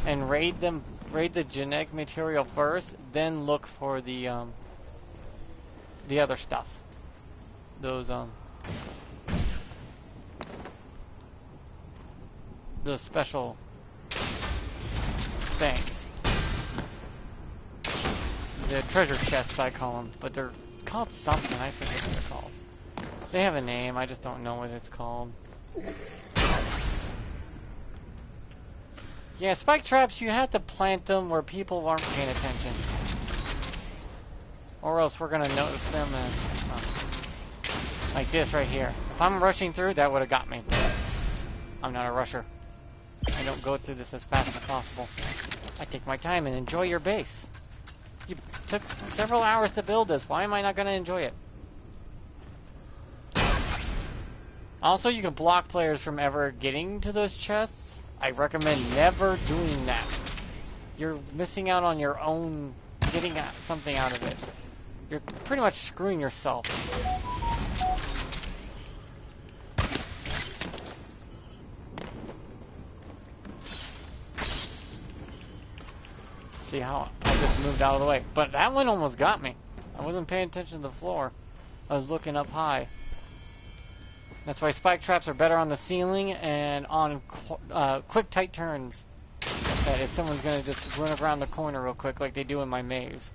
and raid the genetic material first, then look for the other stuff. Those special things. The treasure chests, I call them, but they're called something. I forget what they're called. They have a name, I just don't know what it's called. Yeah, spike traps, you have to plant them where people aren't paying attention. Or else we're gonna notice them and, like this right here. If I'm rushing through, that would have got me. I'm not a rusher. I don't go through this as fast as possible. I take my time and enjoy your base. You took several hours to build this. Why am I not going to enjoy it? Also, you can block players from ever getting to those chests. I recommend never doing that. You're missing out on your own getting something out of it. You're pretty much screwing yourself. See how I just moved out of the way. But that one almost got me. I wasn't paying attention to the floor. I was looking up high. That's why spike traps are better on the ceiling and on quick tight turns. That if someone's going to just run around the corner real quick like they do in my maze.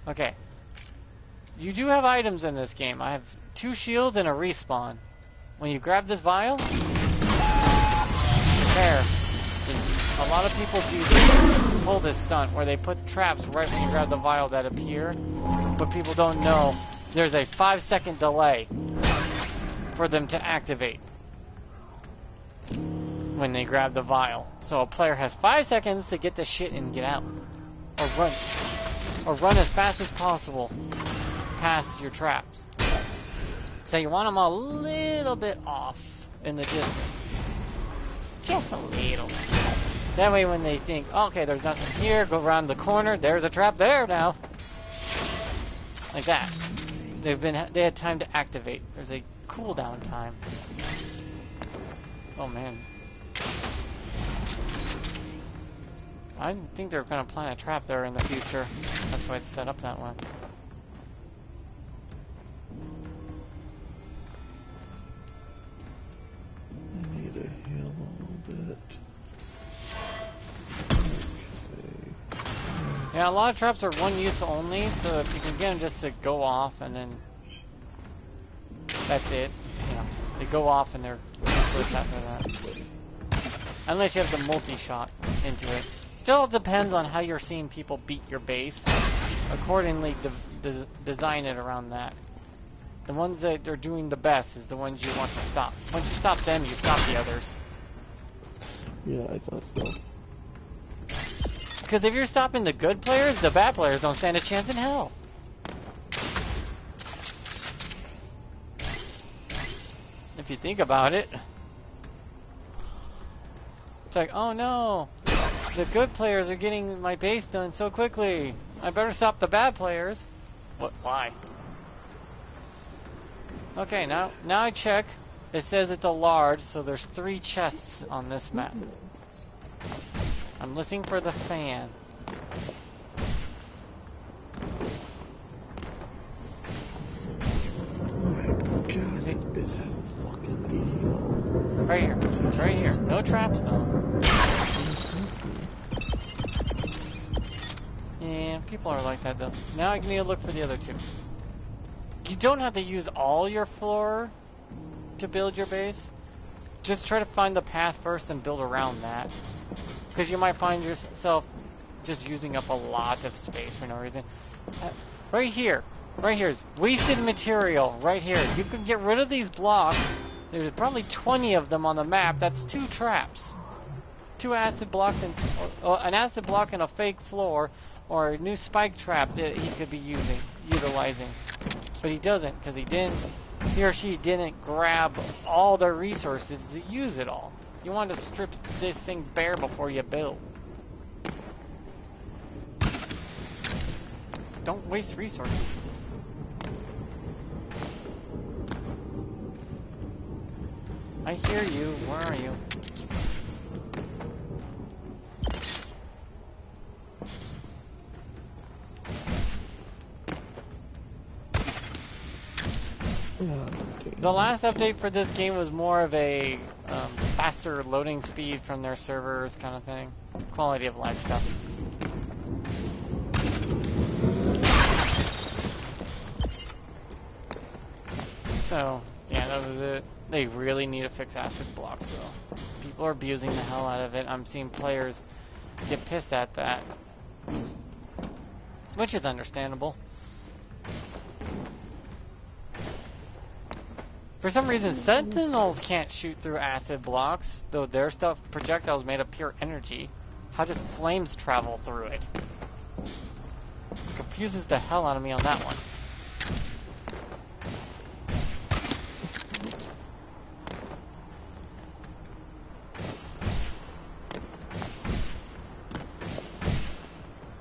Okay. You do have items in this game. I have 2 shields and a respawn. When you grab this vial, there. A lot of people pull this stunt where they put traps right when you grab the vial that appear, but people don't know there's a 5-second delay for them to activate when they grab the vial. So a player has 5 seconds to get the shit and get out, or run as fast as possible past your traps. So you want them a little bit off in the distance, just a little. That way when they think, okay, there's nothing here, go around the corner, there's a trap there now. Like that. They had time to activate. There's a cooldown time. Oh man. I didn't think they were gonna plant a trap there in the future. That's why it's set up that way. I need to heal a little bit. Yeah, a lot of traps are one use only, so if you can get them just to go off and then that's it. You know, they go off and they're useless after that. Unless you have the multi-shot into it. Still depends on how you're seeing people beat your base. Accordingly, design it around that. The ones that are doing the best is the ones you want to stop. Once you stop them, you stop the others. Yeah, I thought so. Because if you're stopping the good players, the bad players don't stand a chance in hell. If you think about it. It's like, oh no, the good players are getting my base done so quickly. I better stop the bad players. What? Why? Okay, now I check. It says it's a large, so there's 3 chests on this map. I'm listening for the fan. My God, this bitch has fucking ego. Right here. Right here. No traps though. Yeah, people are like that though. Now I need to look for the other 2. You don't have to use all your floor to build your base. Just try to find the path first and build around that. Because you might find yourself just using up a lot of space for no reason. Right here is wasted material. Right here. You can get rid of these blocks. There's probably 20 of them on the map. That's 2 traps. 2 acid blocks and an acid block and a fake floor, or a new spike trap that he could be utilizing. But he doesn't, because he or she didn't grab all their resources to use it all. You want to strip this thing bare before you build. Don't waste resources. I hear you. Where are you? The last update for this game was more of a faster loading speed from their servers kind of thing. Quality of life stuff. So, yeah, that was it. They really need to fix acid blocks though. People are abusing the hell out of it. I'm seeing players get pissed at that. Which is understandable. For some reason, Sentinels can't shoot through acid blocks, though their projectiles made of pure energy. How do flames travel through it? It confuses the hell out of me on that one.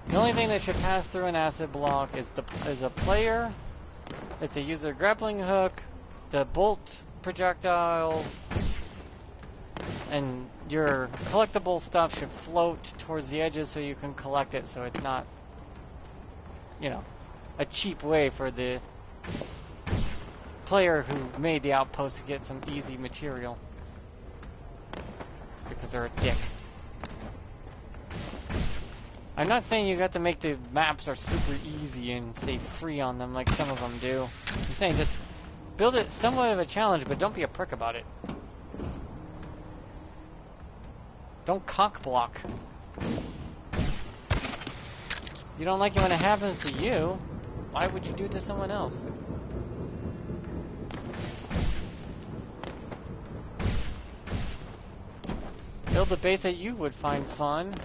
The only thing that should pass through an acid block is a player, if they use their grappling hook, the bolt projectiles, and your collectible stuff should float towards the edges so you can collect it, so it's not, you know, a cheap way for the player who made the outpost to get some easy material. Because they're a dick. I'm not saying you got to make the maps are super easy and say free on them like some of them do. I'm saying just build it somewhat of a challenge, but don't be a prick about it. Don't cock block. You don't like it when it happens to you. Why would you do it to someone else? Build a base that you would find fun,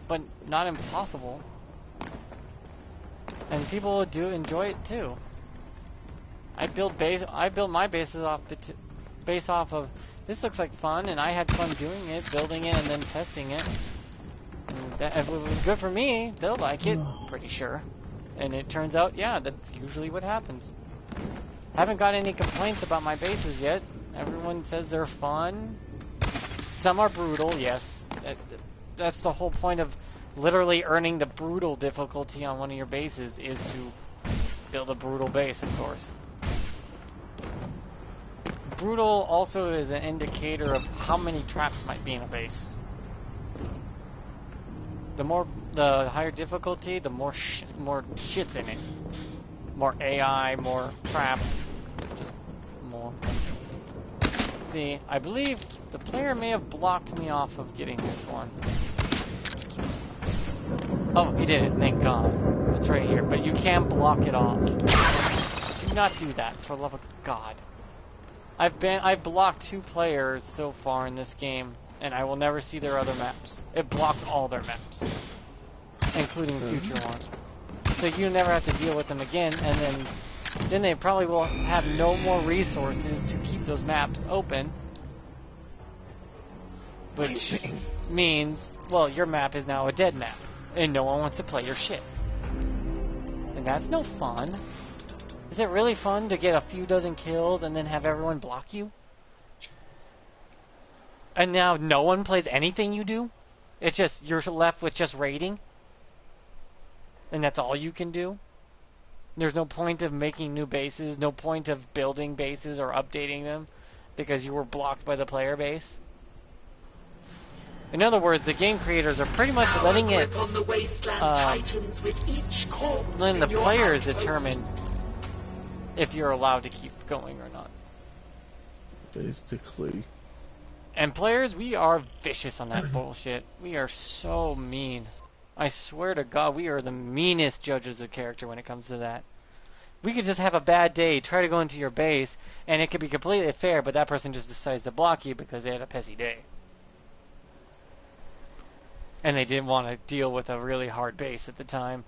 but not impossible. And people would enjoy it too. I build my bases off of this looks like fun, and I had fun doing it, building it, and then testing it. And if it was good for me, they'll like it, pretty sure. And it turns out, yeah, that's usually what happens. Haven't got any complaints about my bases yet. Everyone says they're fun. Some are brutal, yes. That's the whole point of literally earning the brutal difficulty on one of your bases, is to build a brutal base, of course. Brutal also is an indicator of how many traps might be in a base. The higher difficulty, the more shit's in it. More AI, more traps, just more. See, I believe the player may have blocked me off of getting this one. Oh, he didn't, thank God. It's right here, but you can block it off. Do not do that, for the love of God. I've blocked 2 players so far in this game, and I will never see their other maps. It blocks all their maps, including future ones. So you never have to deal with them again, and then they probably will have no more resources to keep those maps open. Which means, well, your map is now a dead map, and no one wants to play your shit. And that's no fun. Is it really fun to get a few dozen kills and then have everyone block you? And now no one plays anything you do? It's just, you're left with just raiding? And that's all you can do? There's no point of making new bases, no point of building bases or updating them because you were blocked by the player base? In other words, the game creators are pretty much letting it, on the wasteland tightens with each corpse letting the in your players outpost. determine if you're allowed to keep going or not. Basically. And players, we are vicious on that bullshit. We are so mean. I swear to God, we are the meanest judges of character when it comes to that. We could just have a bad day, try to go into your base, and it could be completely fair, but that person just decides to block you because they had a pissy day. And they didn't want to deal with a really hard base at the time.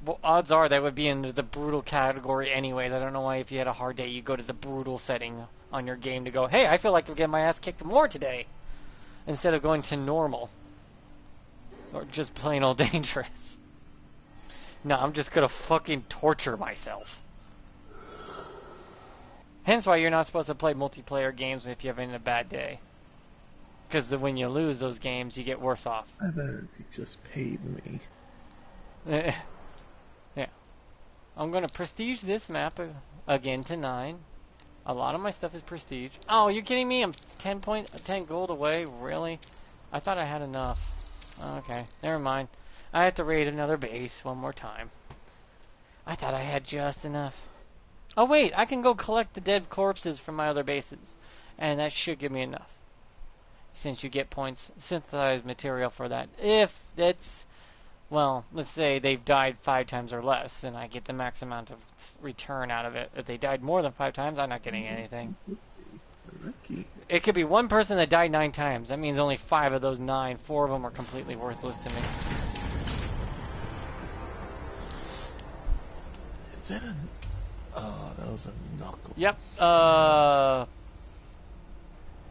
Well, odds are that would be in the brutal category anyways. I don't know why if you had a hard day, you go to the brutal setting on your game to go, hey, I feel like I'm getting my ass kicked more today. Instead of going to normal. Or just plain old dangerous. No, I'm just gonna fucking torture myself. Hence why you're not supposed to play multiplayer games if you're having a bad day. Because when you lose those games, you get worse off. I thought you just paid me. Yeah. I'm gonna prestige this map again to 9. A lot of my stuff is prestige. Oh, you're kidding me? I'm 10 gold away? Really? I thought I had enough. Okay, never mind. I have to raid another base one more time. I thought I had just enough. Oh wait, I can go collect the dead corpses from my other bases. And that should give me enough. Since you get points, synthesized material for that. If it's, well, let's say they've died 5 times or less, and I get the max amount of return out of it. If they died more than 5 times, I'm not getting anything. Lucky. It could be one person that died 9 times. That means only 5 of those 9, 4 of them are completely worthless to me. Is that a... Oh, that was a knuckle. Yep.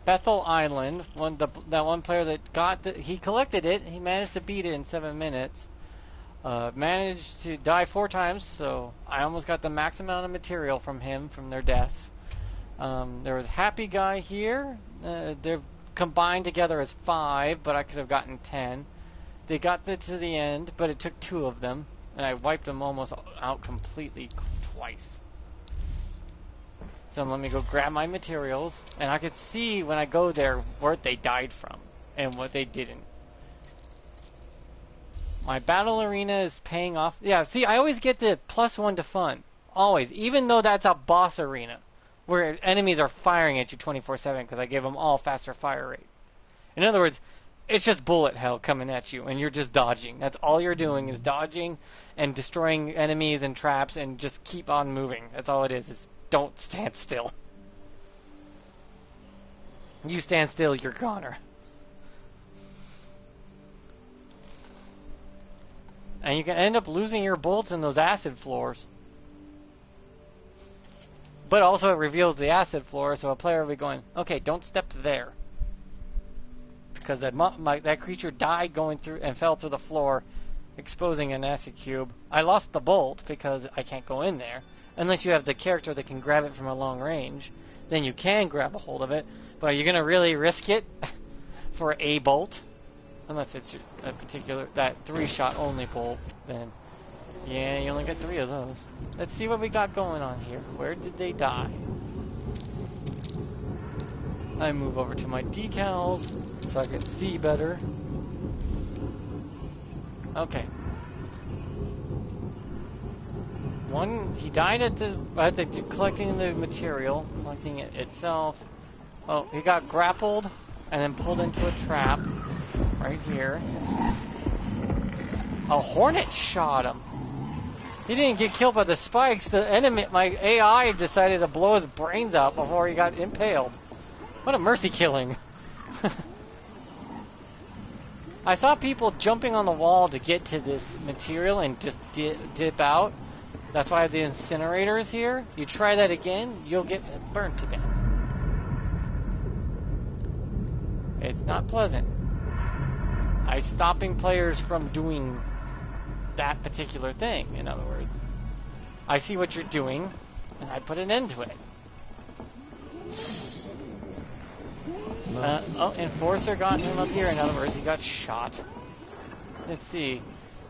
Bethel Island. That one player that got he collected it. He managed to beat it in 7 minutes. Managed to die 4 times, so I almost got the max amount of material from him from their deaths. There was Happy Guy here. They're combined together as 5, but I could have gotten 10. They got to the end, but it took 2 of them, and I wiped them almost out completely twice. So let me go grab my materials, and I could see when I go there what they died from and what they didn't. My battle arena is paying off. Yeah, see, I always get the +1 to fun. Always. Even though that's a boss arena where enemies are firing at you 24/7 because I give them all faster fire rate. In other words, it's just bullet hell coming at you and you're just dodging. That's all you're doing is dodging and destroying enemies and traps and just keep on moving. That's all it is don't stand still. You stand still, you're a goner. And you can end up losing your bolts in those acid floors. But also it reveals the acid floor, so a player will be going, okay, don't step there. Because that creature died going through and fell through the floor, exposing an acid cube. I lost the bolt because I can't go in there. unless you have the character that can grab it from a long range. Then you can grab a hold of it, but you're gonna really risk it for a bolt, unless it's a particular that 3-shot only bolt. Then yeah, you only get 3 of those. Let's see what we got going on here. Where did they die? I move over to my decals so I can see better. Okay. One, he died at the collecting the material, collecting it itself. Oh, he got grappled and then pulled into a trap right here. A hornet shot him. He didn't get killed by the spikes. The enemy, my AI, decided to blow his brains out before he got impaled. What a mercy killing. I saw people jumping on the wall to get to this material and just dip out. That's why I have the incinerators here. You try that again, you'll get burnt to death. It's not pleasant. I'm stopping players from doing that particular thing, in other words. I see what you're doing, and I put an end to it. Oh, Enforcer got him up here. In other words, he got shot. Let's see.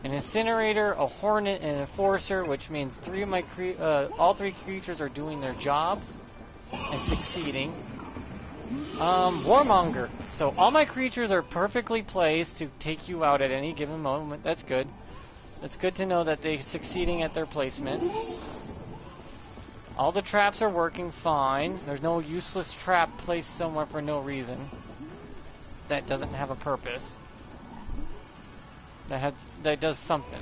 An Incinerator, a Hornet, and an Enforcer, which means all 3 creatures are doing their jobs and succeeding. Warmonger. So all my creatures are perfectly placed to take you out at any given moment. That's good. It's good to know that they're succeeding at their placement. All the traps are working fine. There's no useless trap placed somewhere for no reason. That doesn't have a purpose. That does something.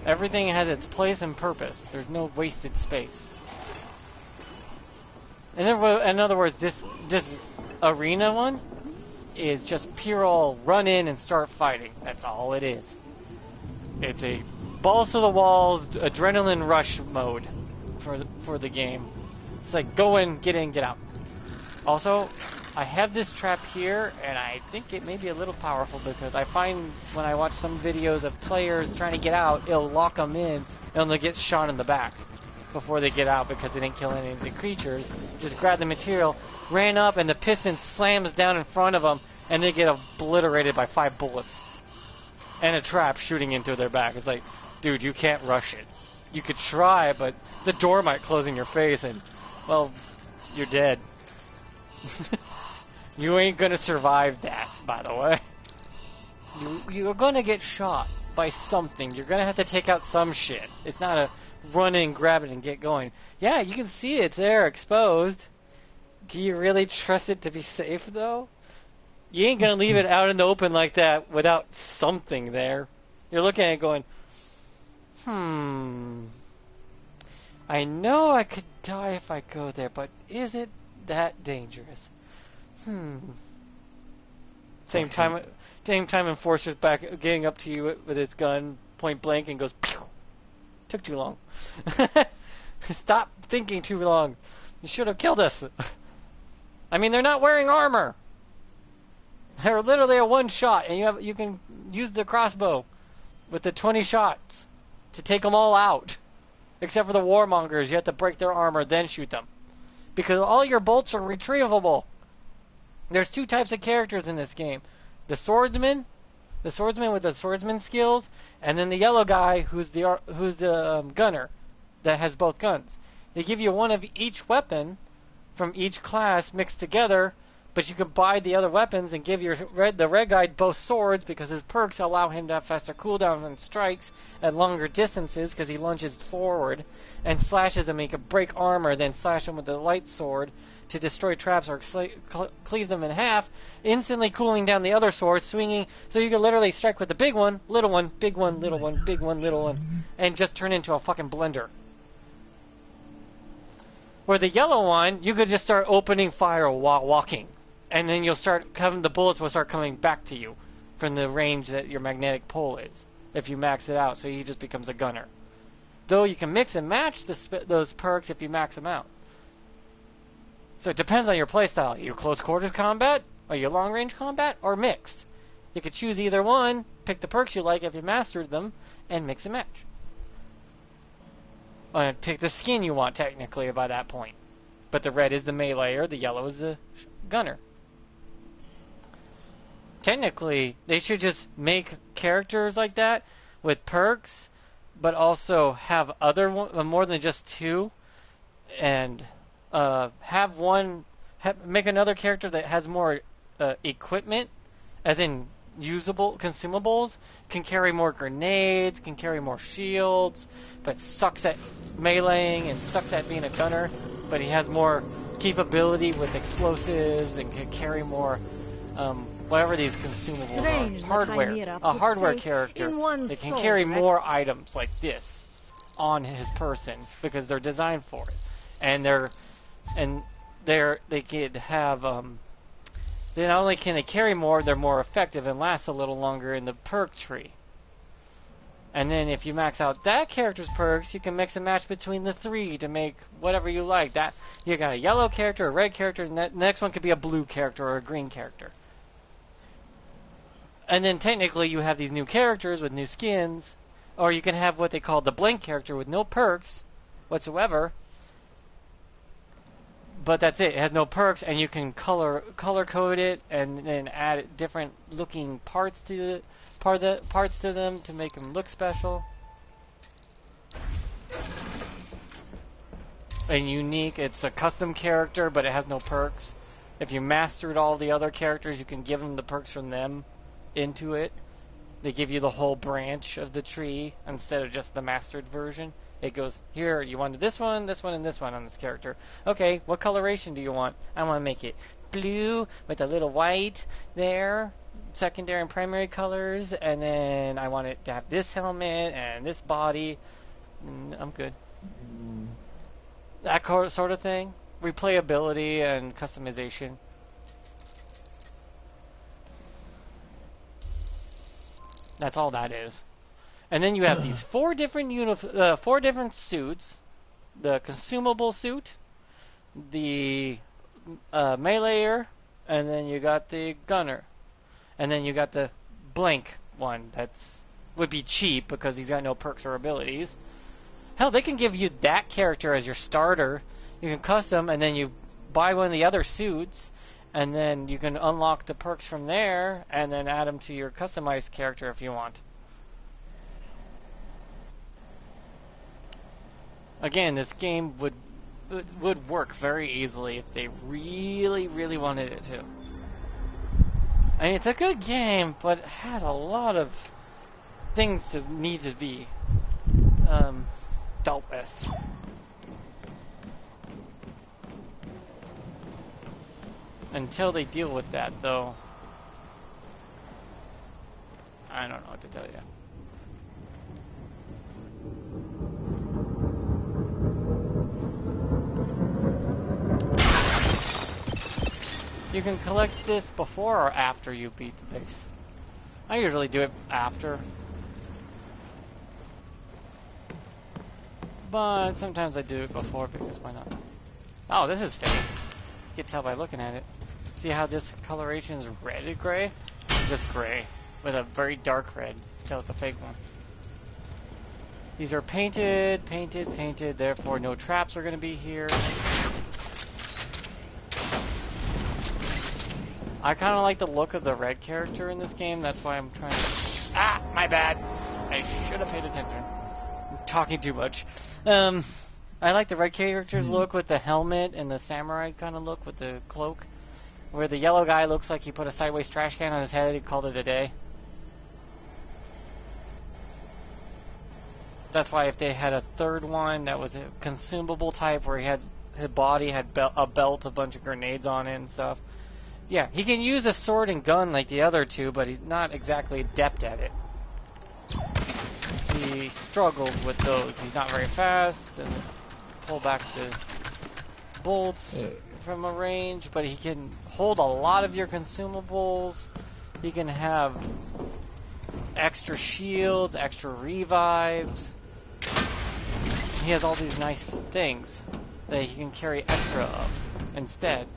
Everything has its place and purpose. There's no wasted space. In other words, this arena one is just pure old run in and start fighting. That's all it is. It's a balls to the walls, adrenaline rush mode for the game. It's like go in, get out. Also, I have this trap here, and I think it may be a little powerful because I find when I watch some videos of players trying to get out, it'll lock them in, and they'll get shot in the back before they get out because they didn't kill any of the creatures. Just grab the material, ran up, and the piston slams down in front of them, and they get obliterated by 5 bullets. And a trap shooting into their back. It's like, dude, you can't rush it. You could try, but the door might close in your face, and, well, you're dead. You ain't gonna survive that, by the way. You're gonna get shot by something. You're gonna have to take out some shit. It's not a run in, grab it, and get going. Yeah, you can see it's there, exposed. Do you really trust it to be safe, though? You ain't gonna leave it out in the open like that without something there. You're looking at it going, I know I could die if I go there, but is it that dangerous? Same time Enforcer's back, getting up to you with his gun, point blank, and goes, pew! Took too long. Stop thinking too long. You should have killed us. I mean, they're not wearing armor. They're literally a 1-shot, and you can use the crossbow with the 20 shots to take them all out. Except for the warmongers, you have to break their armor, then shoot them. Because all your bolts are retrievable. There's 2 types of characters in this game. The swordsman with the swordsman skills, and then the yellow guy who's the gunner that has both guns. They give you one of each weapon from each class mixed together, but you can buy the other weapons and give the red guy both swords because his perks allow him to have faster cooldown and strikes at longer distances because he lunges forward and slashes them. He can break armor, then slash them with the light sword to destroy traps or cleave them in half, instantly cooling down the other sword, swinging, so you can literally strike with the big one, little one, big one, little one, big one, little one, and just turn into a fucking blender. Where the yellow one, you could just start opening fire while walking, and then the bullets will start coming back to you from the range that your magnetic pole is, if you max it out, so he just becomes a gunner. Though you can mix and match those perks if you max them out. So it depends on your playstyle. Are you close quarters combat? Are you long range combat? Or mixed? You could choose either one, pick the perks you like if you mastered them, and mix and match. Pick the skin you want, technically, by that point. But the red is the meleeer, the yellow is the gunner. Technically, they should just make characters like that with perks, but also have other more than just two, and make another character that has more equipment, as in usable consumables, can carry more grenades, can carry more shields, but sucks at meleeing and sucks at being a gunner, but he has more capability with explosives and can carry more whatever these consumables Strange are. that Hardware. Chimera A puts hardware faith character in one that can soul, carry Rex. more items like this on his person because they're designed for it. And they could have they not only can they carry more, they're more effective and last a little longer in the perk tree. And then if you max out that character's perks, you can mix and match between the three to make whatever you like. That you got a yellow character, a red character, and the next one could be a blue character or a green character. And then technically you have these new characters with new skins, or you can have what they call the blank character with no perks whatsoever. But that's it. It has no perks, and you can color code it and then add different looking parts to them to make them look special and unique. It's a custom character, but it has no perks. If you mastered all the other characters, you can give them the perks from them into it. They give you the whole branch of the tree instead of just the mastered version. It goes, here, you wanted this one, and this one on this character. Okay, what coloration do you want? I want to make it blue with a little white there, secondary and primary colors, and then I want it to have this helmet and this body. I'm good. That sort of thing. Replayability and customization. That's all that is. And then you have these four different suits: the consumable suit, the meleeer, and then you got the gunner, and then you got the blank one would be cheap because he's got no perks or abilities. Hell, they can give you that character as your starter. You can custom, and then you buy one of the other suits, and then you can unlock the perks from there, and then add them to your customized character if you want. Again, this game would work very easily if they really, really wanted it to. I mean, it's a good game, but it has a lot of things that need to be dealt with. Until they deal with that, though, I don't know what to tell you. You can collect this before or after you beat the base. I usually do it after. But sometimes I do it before because why not? Oh, this is fake. You can tell by looking at it. See how this coloration is red and gray? It's just gray with a very dark red. Tell it's a fake one. These are painted, therefore no traps are going to be here. I kind of like the look of the red character in this game. That's why I'm trying to... Ah, my bad. I should have paid attention. I'm talking too much. I like the red character's look with the helmet and the samurai kind of look with the cloak. Where the yellow guy looks like he put a sideways trash can on his head and called it a day. That's why if they had a third one that was a consumable type where his body had a belt, a bunch of grenades on it and stuff. Yeah, he can use a sword and gun like the other two, but he's not exactly adept at it. He struggles with those. He's not very fast, and pull back the bolts from a range, but he can hold a lot of your consumables. He can have extra shields, extra revives. He has all these nice things that he can carry extra of instead.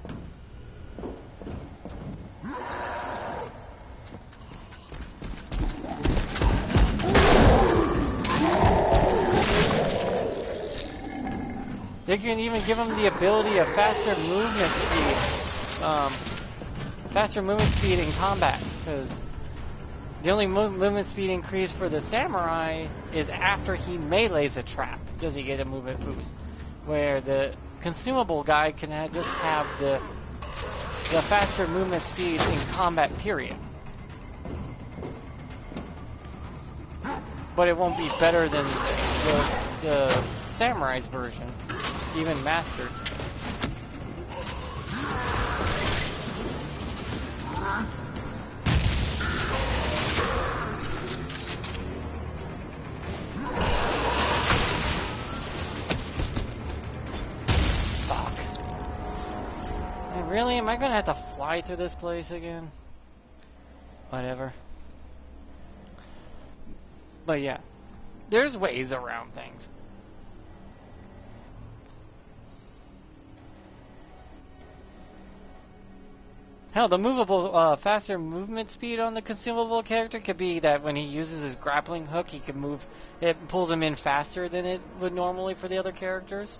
They can even give him the ability of faster movement speed in combat, because the only movement speed increase for the samurai is after he melees a trap. Does he get a movement boost? Where the consumable guy can just have the faster movement speed in combat, period. But it won't be better than the samurai's version, even mastered. Fuck. Really? Am I gonna have to fly through this place again? Whatever. But yeah, there's ways around things. Hell, the movable, faster movement speed on the consumable character could be that when he uses his grappling hook, he can move, it pulls him in faster than it would normally for the other characters.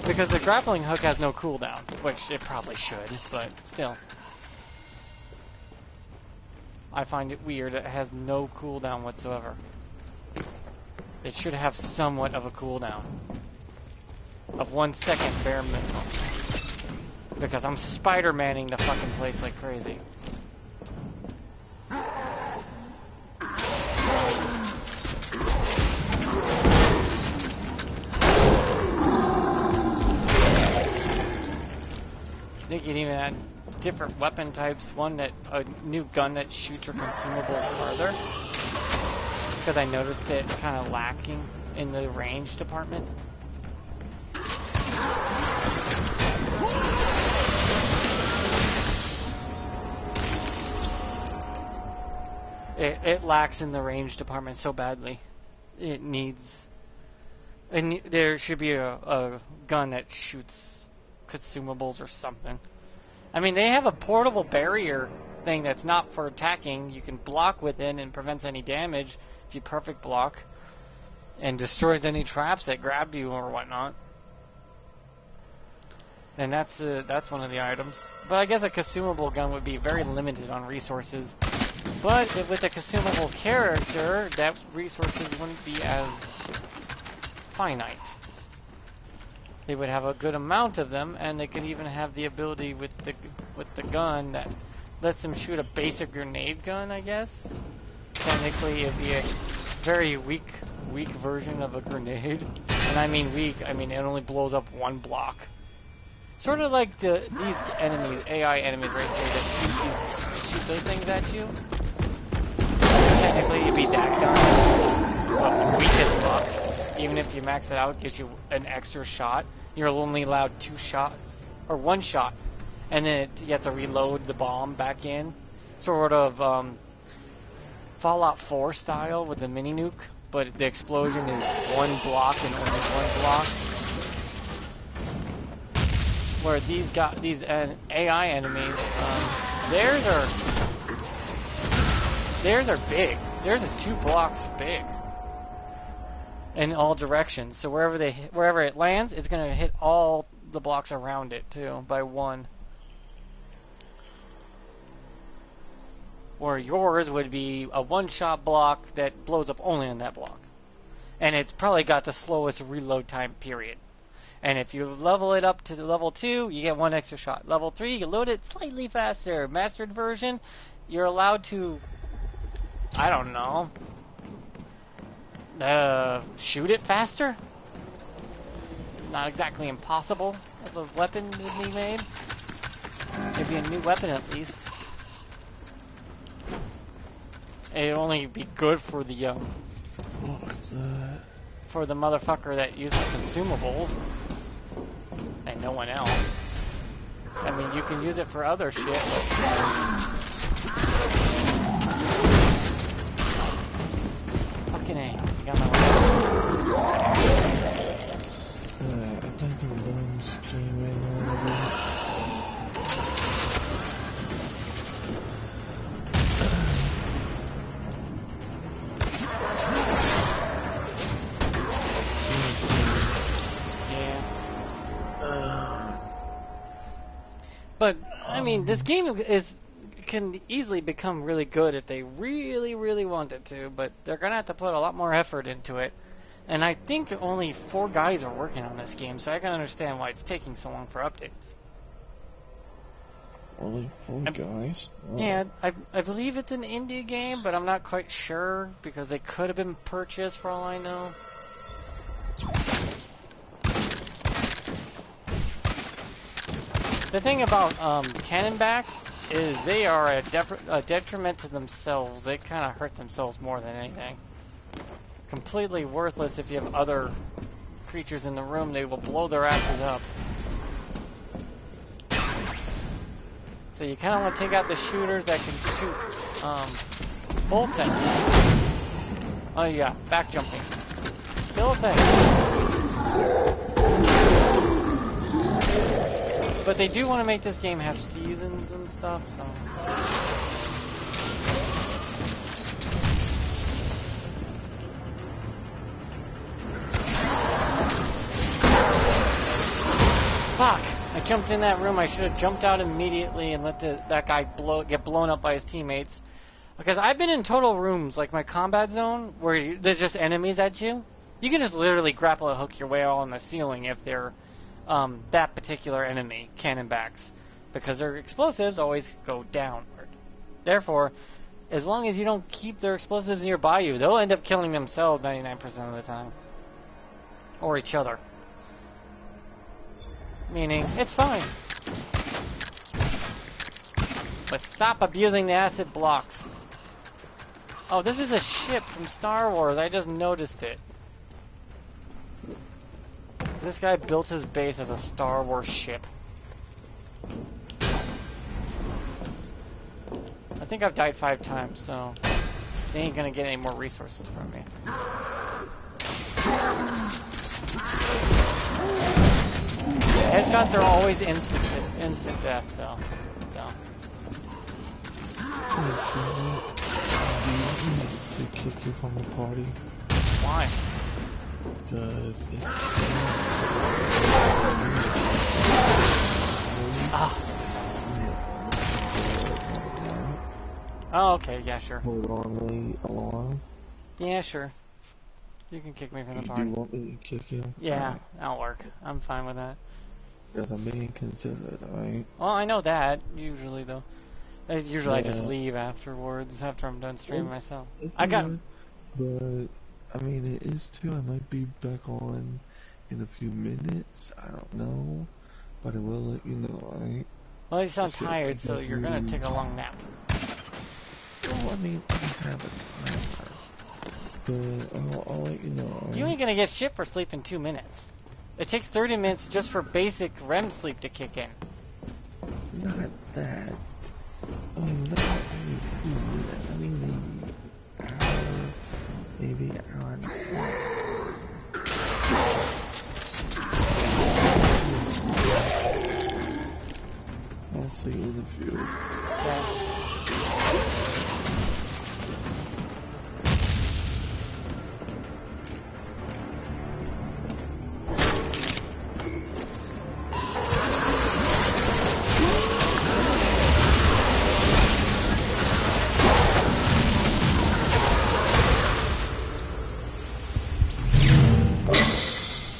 Because the grappling hook has no cooldown, which it probably should, but still. I find it weird it has no cooldown whatsoever. It should have somewhat of a cooldown. Of 1 second bare minimum. Because I'm Spider-Manning the fucking place like crazy. They can even add different weapon types. A new gun that shoots your consumables farther. Because I noticed it kind of lacking in the range department. It lacks in the range department so badly. It needs... there should be a gun that shoots consumables or something. I mean, they have a portable barrier thing that's not for attacking. You can block within and prevents any damage if you perfect block. And destroys any traps that grab you or whatnot. And that's one of the items. But I guess a consumable gun would be very limited on resources. But with a consumable character, that resources wouldn't be as finite. They would have a good amount of them, and they could even have the ability with the gun that lets them shoot a basic grenade gun, I guess. Technically, it'd be a very weak version of a grenade. And I mean weak, I mean it only blows up one block. Sort of like these enemies, AI enemies right here that shoot those things at you. Technically, it'd be that gun, but weak as fuck. Even if you max it out, it gives you an extra shot. You're only allowed 2 shots, or 1 shot, and then you have to reload the bomb back in. Sort of Fallout 4 style with the mini nuke, but the explosion is 1 block and only 1 block. Where these AI enemies, theirs are big. Theirs are 2 blocks big in all directions. So wherever it lands, it's gonna hit all the blocks around it too by 1. Or yours would be a 1-shot block that blows up only on that block, and it's probably got the slowest reload time period. And if you level it up to the level 2, you get 1 extra shot. Level 3, you load it slightly faster. Mastered version, you're allowed to, I don't know, shoot it faster? Not exactly impossible of a weapon to be made. Maybe a new weapon at least. It'd only be good for the, What was that? for the motherfucker that uses consumables. And no one else. I mean, you can use it for other shit. Fucking A. You got my I think I'm done streaming already. But I mean, this game can easily become really good if they really, really wanted to. But they're gonna have to put a lot more effort into it. And I think only 4 guys are working on this game, so I can understand why it's taking so long for updates. Only 4 guys? Oh. Yeah, I believe it's an indie game, but I'm not quite sure because they could have been purchased for all I know. The thing about Cannonbacks is they are a detriment to themselves. They kind of hurt themselves more than anything. Completely worthless if you have other creatures in the room. They will blow their asses up. So you kind of want to take out the shooters that can shoot bolts at you. Oh yeah, back jumping. Still a thing. But they do want to make this game have seasons and stuff, so... Fuck! I jumped in that room. I should have jumped out immediately and let that guy get blown up by his teammates. Because I've been in total rooms, like my combat zone, where there's just enemies at you. You can just literally grapple and hook your way all on the ceiling if they're that particular enemy, Cannonbacks. Because their explosives always go downward. Therefore, as long as you don't keep their explosives nearby you, they'll end up killing themselves 99% of the time. Or each other. Meaning, it's fine. But stop abusing the acid blocks. Oh, this is a ship from Star Wars. I just noticed it. This guy built his base as a Star Wars ship. I think I've died 5 times, so they ain't gonna get any more resources from me. Headshots are always instant death, though. So. To kick you from the party. Why? Because it's Oh, okay, yeah, sure. Hold on, alarm. Yeah, sure. You can kick me from the Do party. you want me to kick you? Yeah, that'll work. I'm fine with that. Because I'm being considerate, alright? Well, I know that, usually, though. Usually I just Yeah. leave afterwards, after I'm done streaming It's- myself. It's I got... alright, but, I mean, it is too. I might be back on in a few minutes. I don't know. But I will let you know, alright? Well, you sound It's just tired, so like you're gonna take a long nap. Well, I mean, I have a timer. But I'll let you know, alright? You ain't gonna get shit for sleeping 2 minutes. It takes 30 minutes just for basic REM sleep to kick in. Not that. I mean, not only 2 minutes. I mean, maybe an hour and a half. I'll see you in a few. Okay.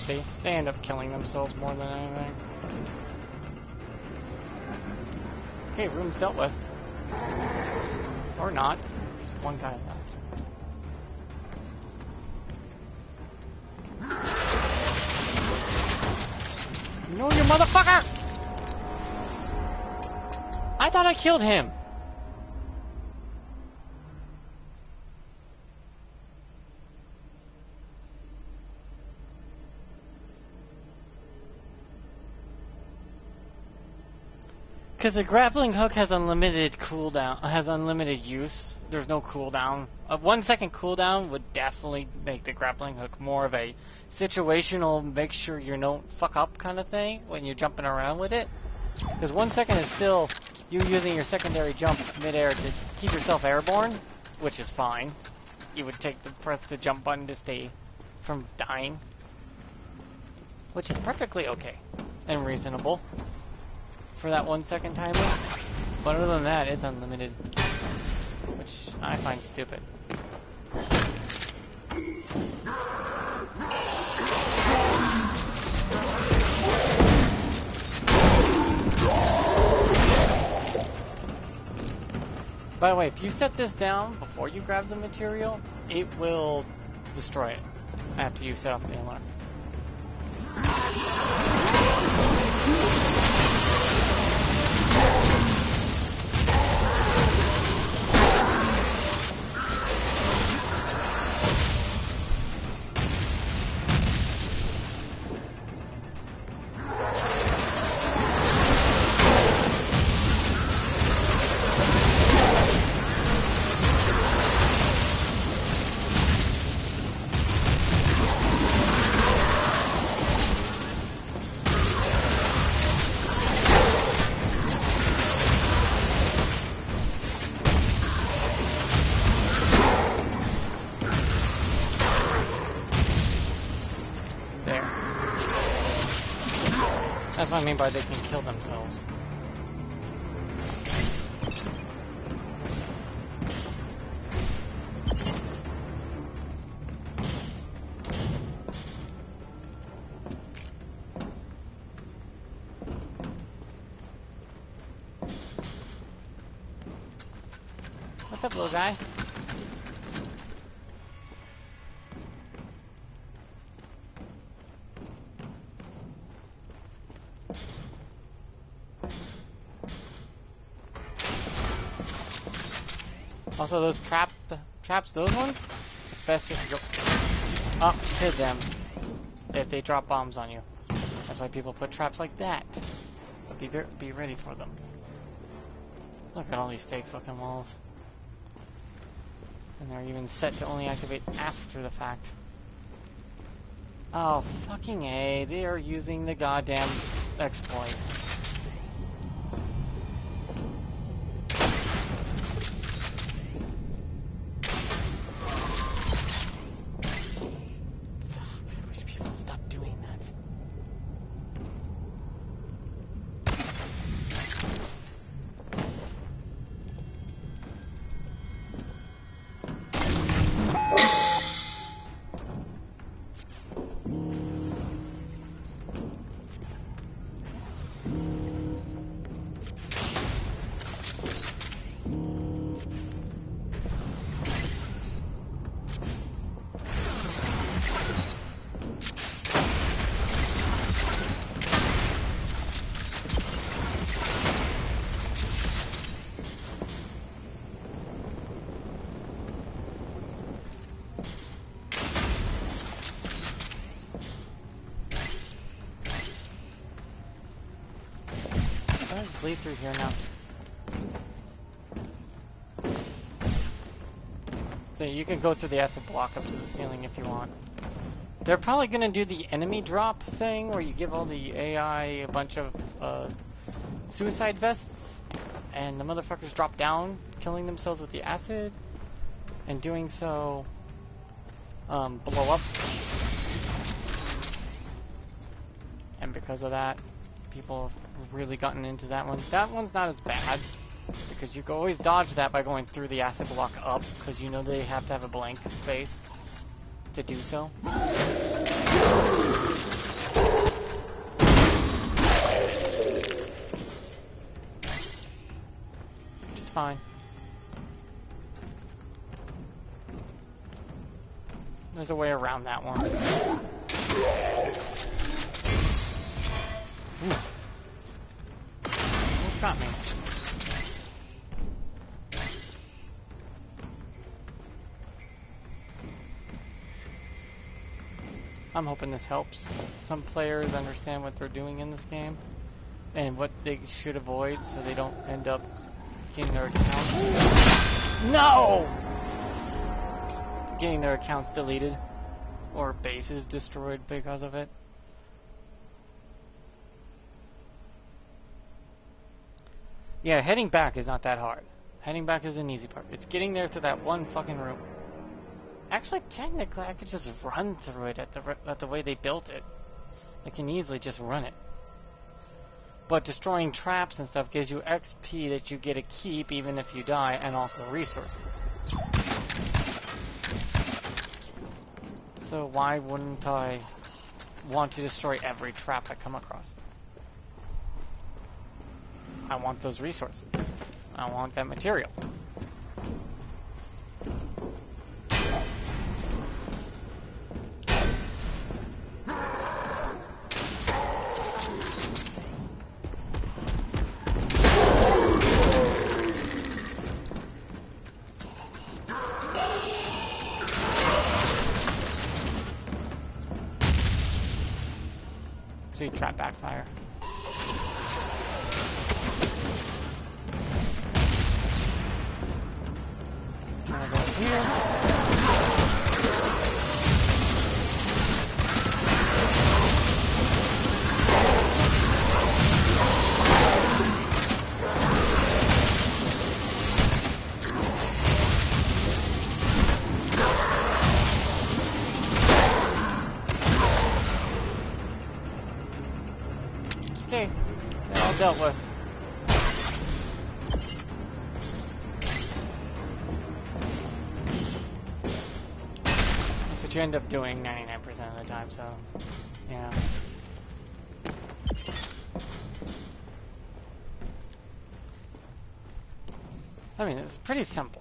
See? They end up killing themselves more than anything. Okay, room's dealt with. Or not. Just one guy left. No, you motherfucker! I thought I killed him! Because the grappling hook has unlimited cooldown, has unlimited use. There's no cooldown. A 1 second cooldown would definitely make the grappling hook more of a situational, make sure you don't fuck up kind of thing when you're jumping around with it. Because 1 second is still you using your secondary jump midair to keep yourself airborne, which is fine. You would press the jump button to stay from dying, which is perfectly okay and reasonable. for that 1 second timer. But other than that, it's unlimited. Which I find stupid. By the way, if you set this down before you grab the material, it will destroy it after you set off the alarm. That's what I mean by they can kill themselves. What's up, little guy? Also, those traps, those ones, it's best just to go up to them if they drop bombs on you. That's why people put traps like that. But be ready for them. Look at all these fake fucking walls. And they're even set to only activate after the fact. Oh, fucking A, they are using the goddamn exploit. Just lead through here now. So you can go through the acid block up to the ceiling if you want. They're probably gonna do the enemy drop thing where you give all the AI a bunch of suicide vests and the motherfuckers drop down, killing themselves with the acid, and doing so blow up. And because of that, people have really gotten into that one. That one's not as bad, because you can always dodge that by going through the acid block up, because you know they have to have a blank space to do so. Which is fine. There's a way around that one. What's got me? I'm hoping this helps some players understand what they're doing in this game and what they should avoid so they don't end up getting their accounts. No! Getting their accounts deleted or bases destroyed because of it. Yeah, heading back is not that hard. Heading back is an easy part. It's getting there to that one fucking room. Actually, technically, I could just run through it at the way they built it. I can easily just run it. But destroying traps and stuff gives you XP that you get to keep even if you die, and also resources. So why wouldn't I want to destroy every trap I come across? I want those resources. I want that material. See, trap backfire. Now go here. Okay, they're all dealt with. That's what you end up doing 99% of the time, so, yeah. I mean, it's pretty simple.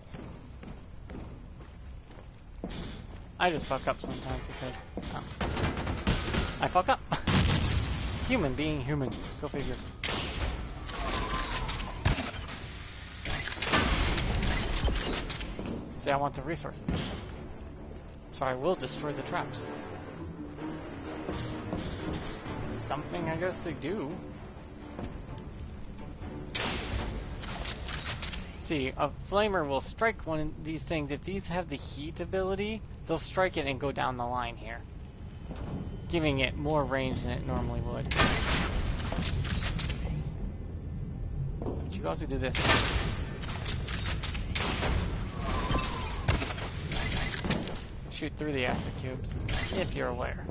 I just fuck up sometimes because, I fuck up. Human being human. Go figure. See, I want the resources. So I will destroy the traps. Something I guess they do. See, a flamer will strike one of these things. If these have the heat ability, they'll strike it and go down the line here, giving it more range than it normally would. But you can also do this. Shoot through the acid cubes, if you're aware.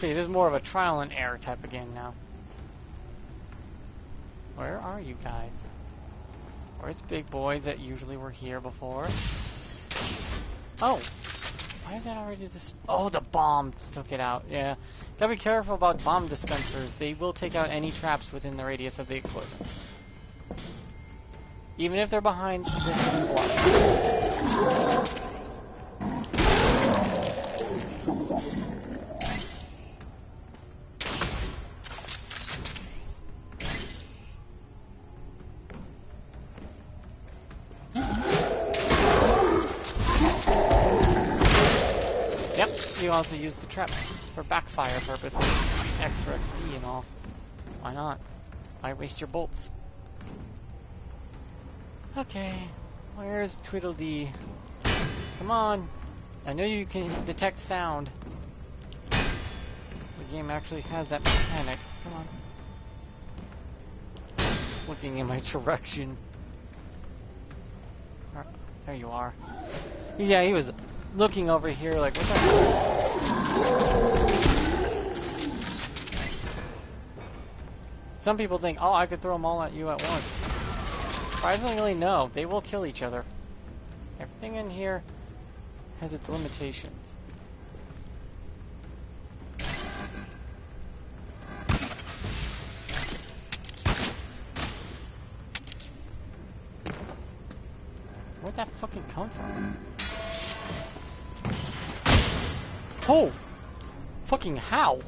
See, this is more of a trial and error type of game now. Where are you guys? Where's big boys that usually were here before? Oh! Why is that already this? Oh, the bomb took it out. Yeah. Gotta be careful about bomb dispensers. They will take out any traps within the radius of the explosion. Even if they're behind this block. You also use the traps for backfire purposes, extra XP and all. Why not? Why waste your bolts? Okay, where's Tweedledee? Come on! I know you can detect sound. The game actually has that mechanic. Come on. It's looking in my direction. There you are. Yeah, he was looking over here like, what the hell? Some people think, oh, I could throw them all at you at once. Surprisingly, no. They will kill each other. Everything in here has its limitations. Where'd that fucking come from? Oh! Fucking how?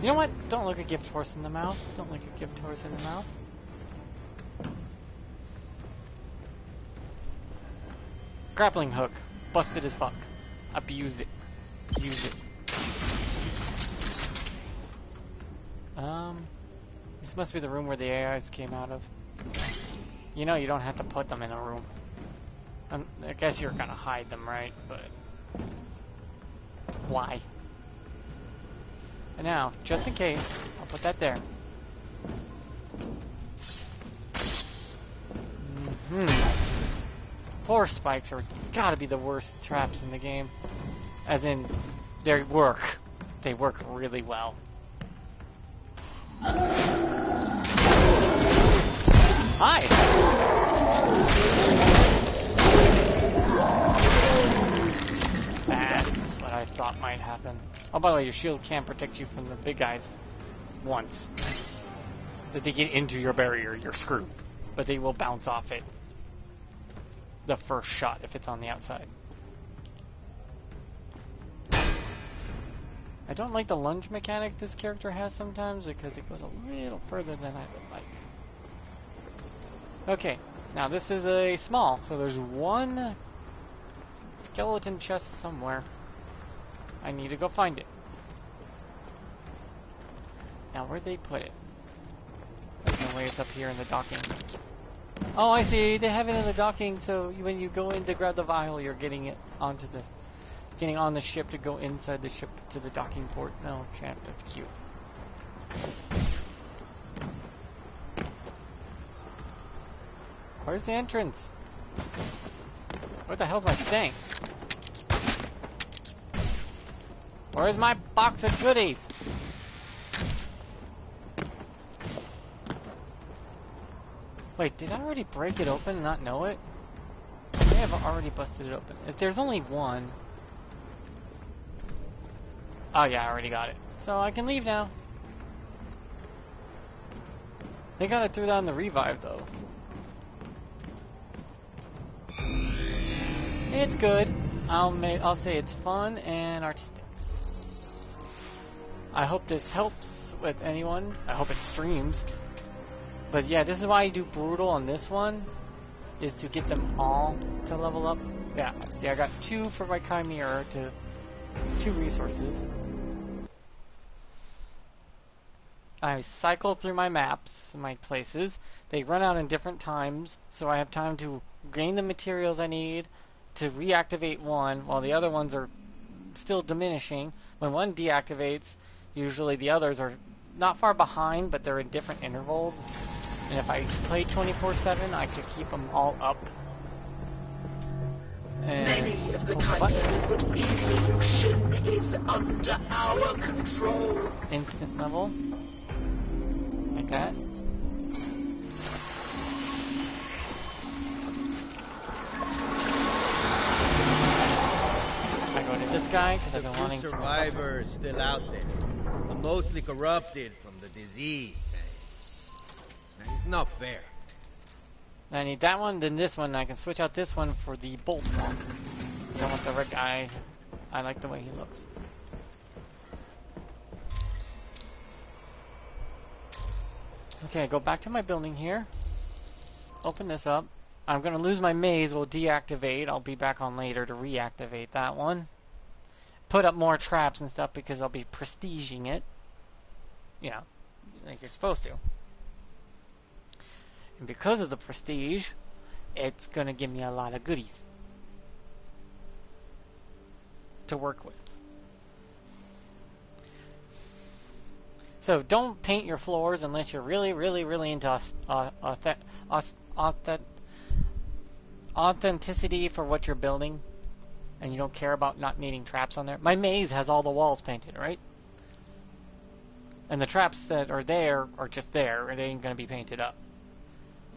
You know what? Don't look a gift horse in the mouth. Don't look a gift horse in the mouth. Grappling hook. Busted as fuck. Abuse it. Use it. This must be the room where the AIs came out of. You know, you don't have to put them in a room. I guess you're gonna hide them, right? But why? And now, just in case, I'll put that there. Force spikes are gotta be the worst traps in the game. As in, they work. They work really well. Hi! That's what I thought might happen. Oh, by the way, your shield can protect you from the big guys once. If they get into your barrier, you're screwed. But they will bounce off it the first shot if it's on the outside. I don't like the lunge mechanic this character has sometimes because it goes a little further than I would like. Okay, now this is a small, so there's one skeleton chest somewhere. I need to go find it. Now where'd they put it? There's no way it's up here in the docking. Oh, I see. They have it in the docking, so when you go in to grab the vial, you're getting it onto the, getting on the ship to go inside the ship to the docking port. No, okay, that's cute. Where's the entrance? Where the hell's my thing? Where's my box of goodies? Wait, did I already break it open and not know it? I may have already busted it open. If there's only one... Oh yeah, I already got it. So I can leave now. They got it through down the revive though. It's good. I'll say it's fun and artistic. I hope this helps with anyone. I hope it streams. But yeah, this is why I do brutal on this one, is to get them all to level up. Yeah, see, I got 2 for my Chimera to 2 resources. I cycle through my maps, my places. They run out in different times, so I have time to gain the materials I need to reactivate one, while the other ones are still diminishing. When one deactivates, usually the others are not far behind, but they're in different intervals. And if I play 24/7, I could keep them all up. And Many of the chimeras would evolution is under our control. instant level. Like that. I go to this guy because I've been wanting The some survivors still out there, but mostly corrupted from the disease. It's not fair. I need that one, then this one. I can switch out this one for the bolt one. Because I want the red guy. I like the way he looks. Okay, go back to my building here. Open this up. I'm going to lose my maze. We'll deactivate. I'll be back on later to reactivate that one. Put up more traps and stuff because I'll be prestiging it. You know, like you're supposed to. And because of the prestige, it's going to give me a lot of goodies to work with. So don't paint your floors unless you're really, really, really into authenticity for what you're building, and you don't care about not needing traps on there. My maze has all the walls painted, right? And the traps that are there are just there, and they ain't going to be painted up.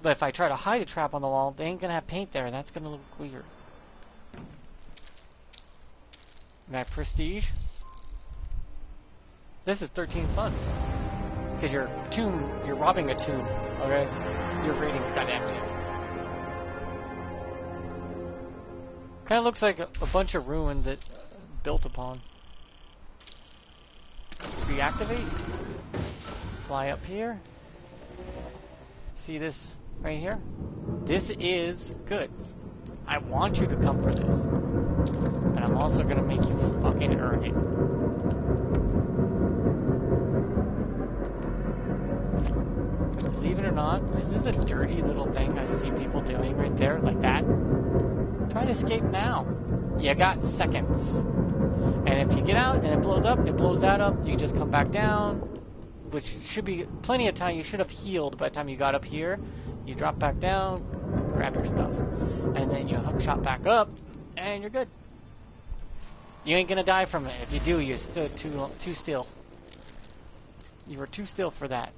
But if I try to hide a trap on the wall, they ain't going to have paint there, and that's going to look weird. My prestige. This is 13 fun. Because you're robbing a tomb, okay? You're raiding a goddamn tomb. Kind of looks like a bunch of ruins that built upon. Reactivate. Fly up here. See this right here? This is goods. I want you to come for this. But I'm also going to make you fucking earn it. or not, this is a dirty little thing I see people doing right there, like that. Try to escape now. You got seconds. And if you get out and it blows up, it blows that up, you just come back down, which should be plenty of time. You should have healed by the time you got up here. You drop back down, grab your stuff, and then you hook shot back up, and you're good. You ain't gonna die from it. If you do, you're still too still. You were too still for that.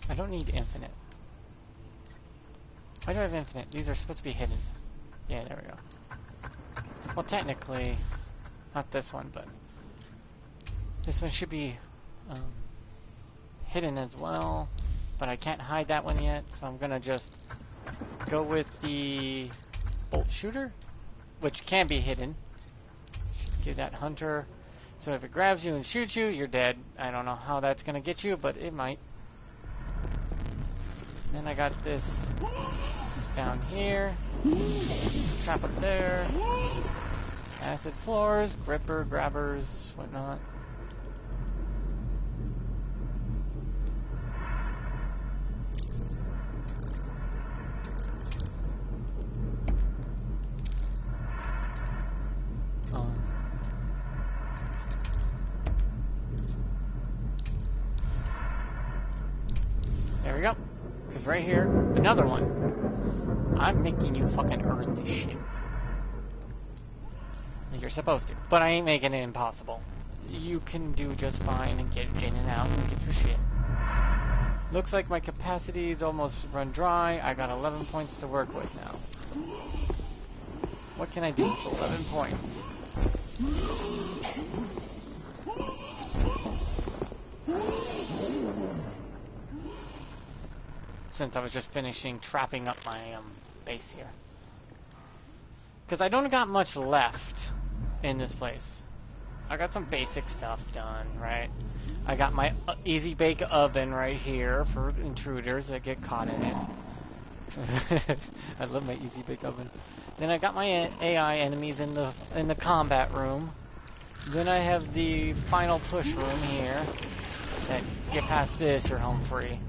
I don't need infinite. Why do I have infinite? These are supposed to be hidden. Yeah, there we go. Well, technically, not this one, but this one should be hidden as well. But I can't hide that one yet, so I'm gonna just go with the bolt shooter, which can be hidden. Just give that hunter. So if it grabs you and shoots you, you're dead. I don't know how that's gonna get you, but it might. Then I got this down here, trap up there, acid floors, gripper, grabbers, whatnot. There we go. Because right here, another one. I'm making you fucking earn this shit. You're supposed to. But I ain't making it impossible. You can do just fine and get in and out and get your shit. Looks like my capacity's almost run dry. I got 11 points to work with now. What can I do with 11 points? Since I was just finishing trapping up my base here. Because I don't got much left in this place. I got some basic stuff done, right? I got my easy bake oven right here for intruders that get caught in it. I love my easy bake oven. Then I got my AI enemies in the combat room. Then I have the final push room here. That if you get past this, you're home free.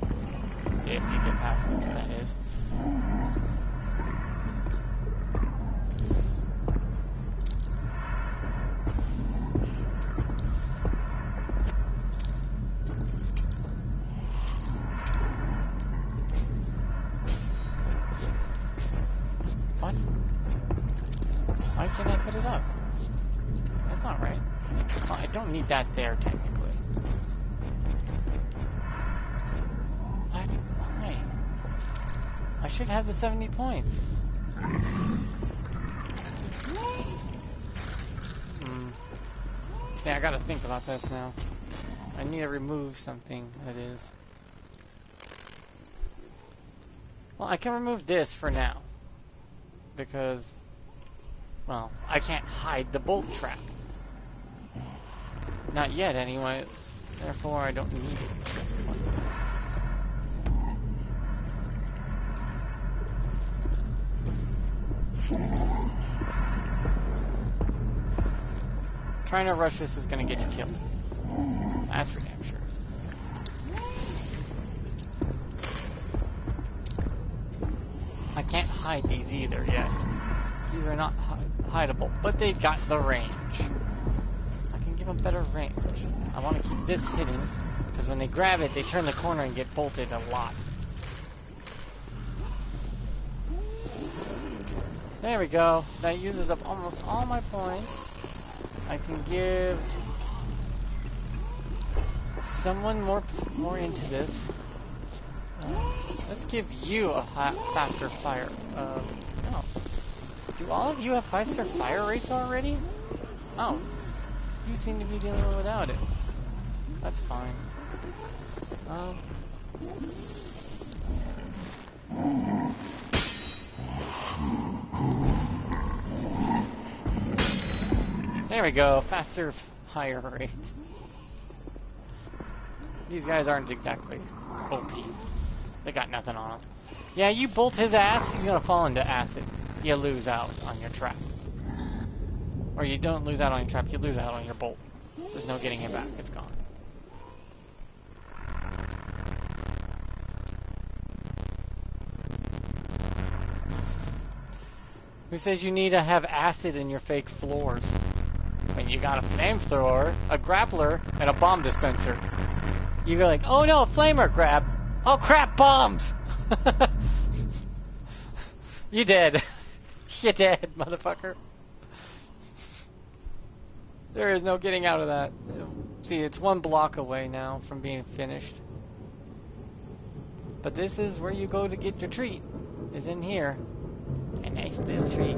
If you get past this, that is. What? Why can't I put it up? That's not right. Well, I don't need that there, technically. What? Why? I should have the 70 points. Yeah, I gotta think about this now. I need to remove something, that is. Well, I can remove this for now. Because, well, I can't hide the bolt trap. Not yet, anyways. Therefore, I don't need it at this point. Trying to rush this is going to get you killed. That's for damn sure. I can't hide these either yet. These are not hideable, but they've got the range. I can give them better range. I want to keep this hidden, because when they grab it, they turn the corner and get bolted a lot. There we go. That uses up almost all my points. I can give someone more into this. Let's give you a faster fire. No. Do all of you have faster fire rates already? Oh. You seem to be dealing without it. That's fine. There we go. Faster, higher rate. These guys aren't exactly OP. They got nothing on him. Yeah, you bolt his ass, he's gonna fall into acid. You lose out on your trap. Or you don't lose out on your trap, you lose out on your bolt. There's no getting him back, it's gone. Who says you need to have acid in your fake floors? When you got a flamethrower, a grappler, and a bomb dispenser. You go like, oh no, a flamer grab. Oh crap, bombs! You dead. You dead, motherfucker. There is no getting out of that. See, it's 1 block away now from being finished. But this is where you go to get your treat. Is in here. A nice little treat.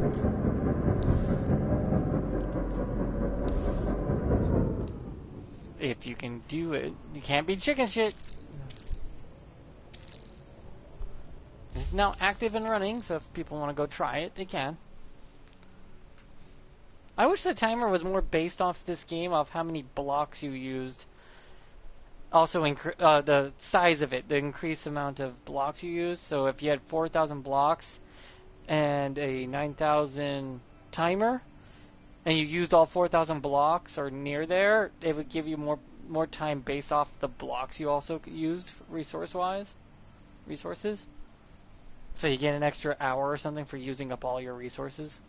If you can do it. You can't be chicken shit. This is now active and running, so if people want to go try it, they can. I wish the timer was more based off this game, off how many blocks you used. Also, the size of it, the increased amount of blocks you used. So if you had 4,000 blocks and a 9,000 timer, and you used all 4,000 blocks or near there, it would give you more time based off the blocks you also used resources. So you get an extra hour or something for using up all your resources.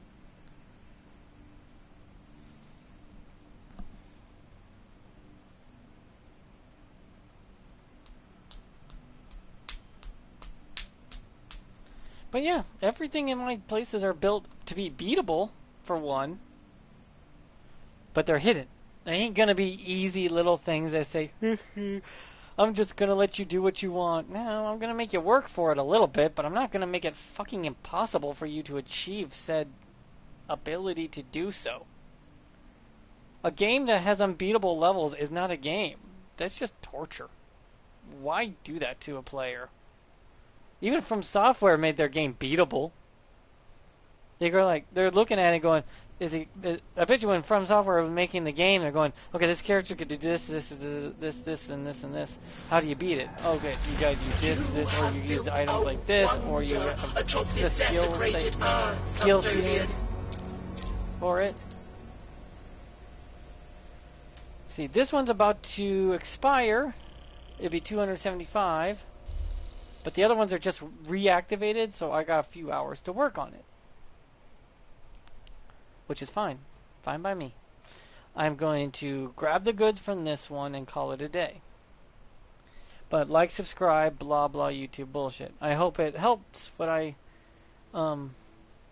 But yeah, everything in my places are built to be beatable, for one. But they're hidden. They ain't gonna be easy little things that say, I'm just gonna let you do what you want. No, I'm gonna make you work for it a little bit, but I'm not gonna make it fucking impossible for you to achieve said ability to do so. A game that has unbeatable levels is not a game. That's just torture. Why do that to a player? Even From Software made their game beatable. They go like, they're looking at it going, I bet you when From Software was making the game, they're going, okay, this character could do this, and this, and this. How do you beat it? Okay, you gotta use this, or you use items like this, or you have the skill seed for it. See, this one's about to expire. It'll be 275. But the other ones are just reactivated, so I got a few hours to work on it. Which is fine. Fine by me. I'm going to grab the goods from this one and call it a day. But like, subscribe, blah blah YouTube bullshit. I hope it helps what I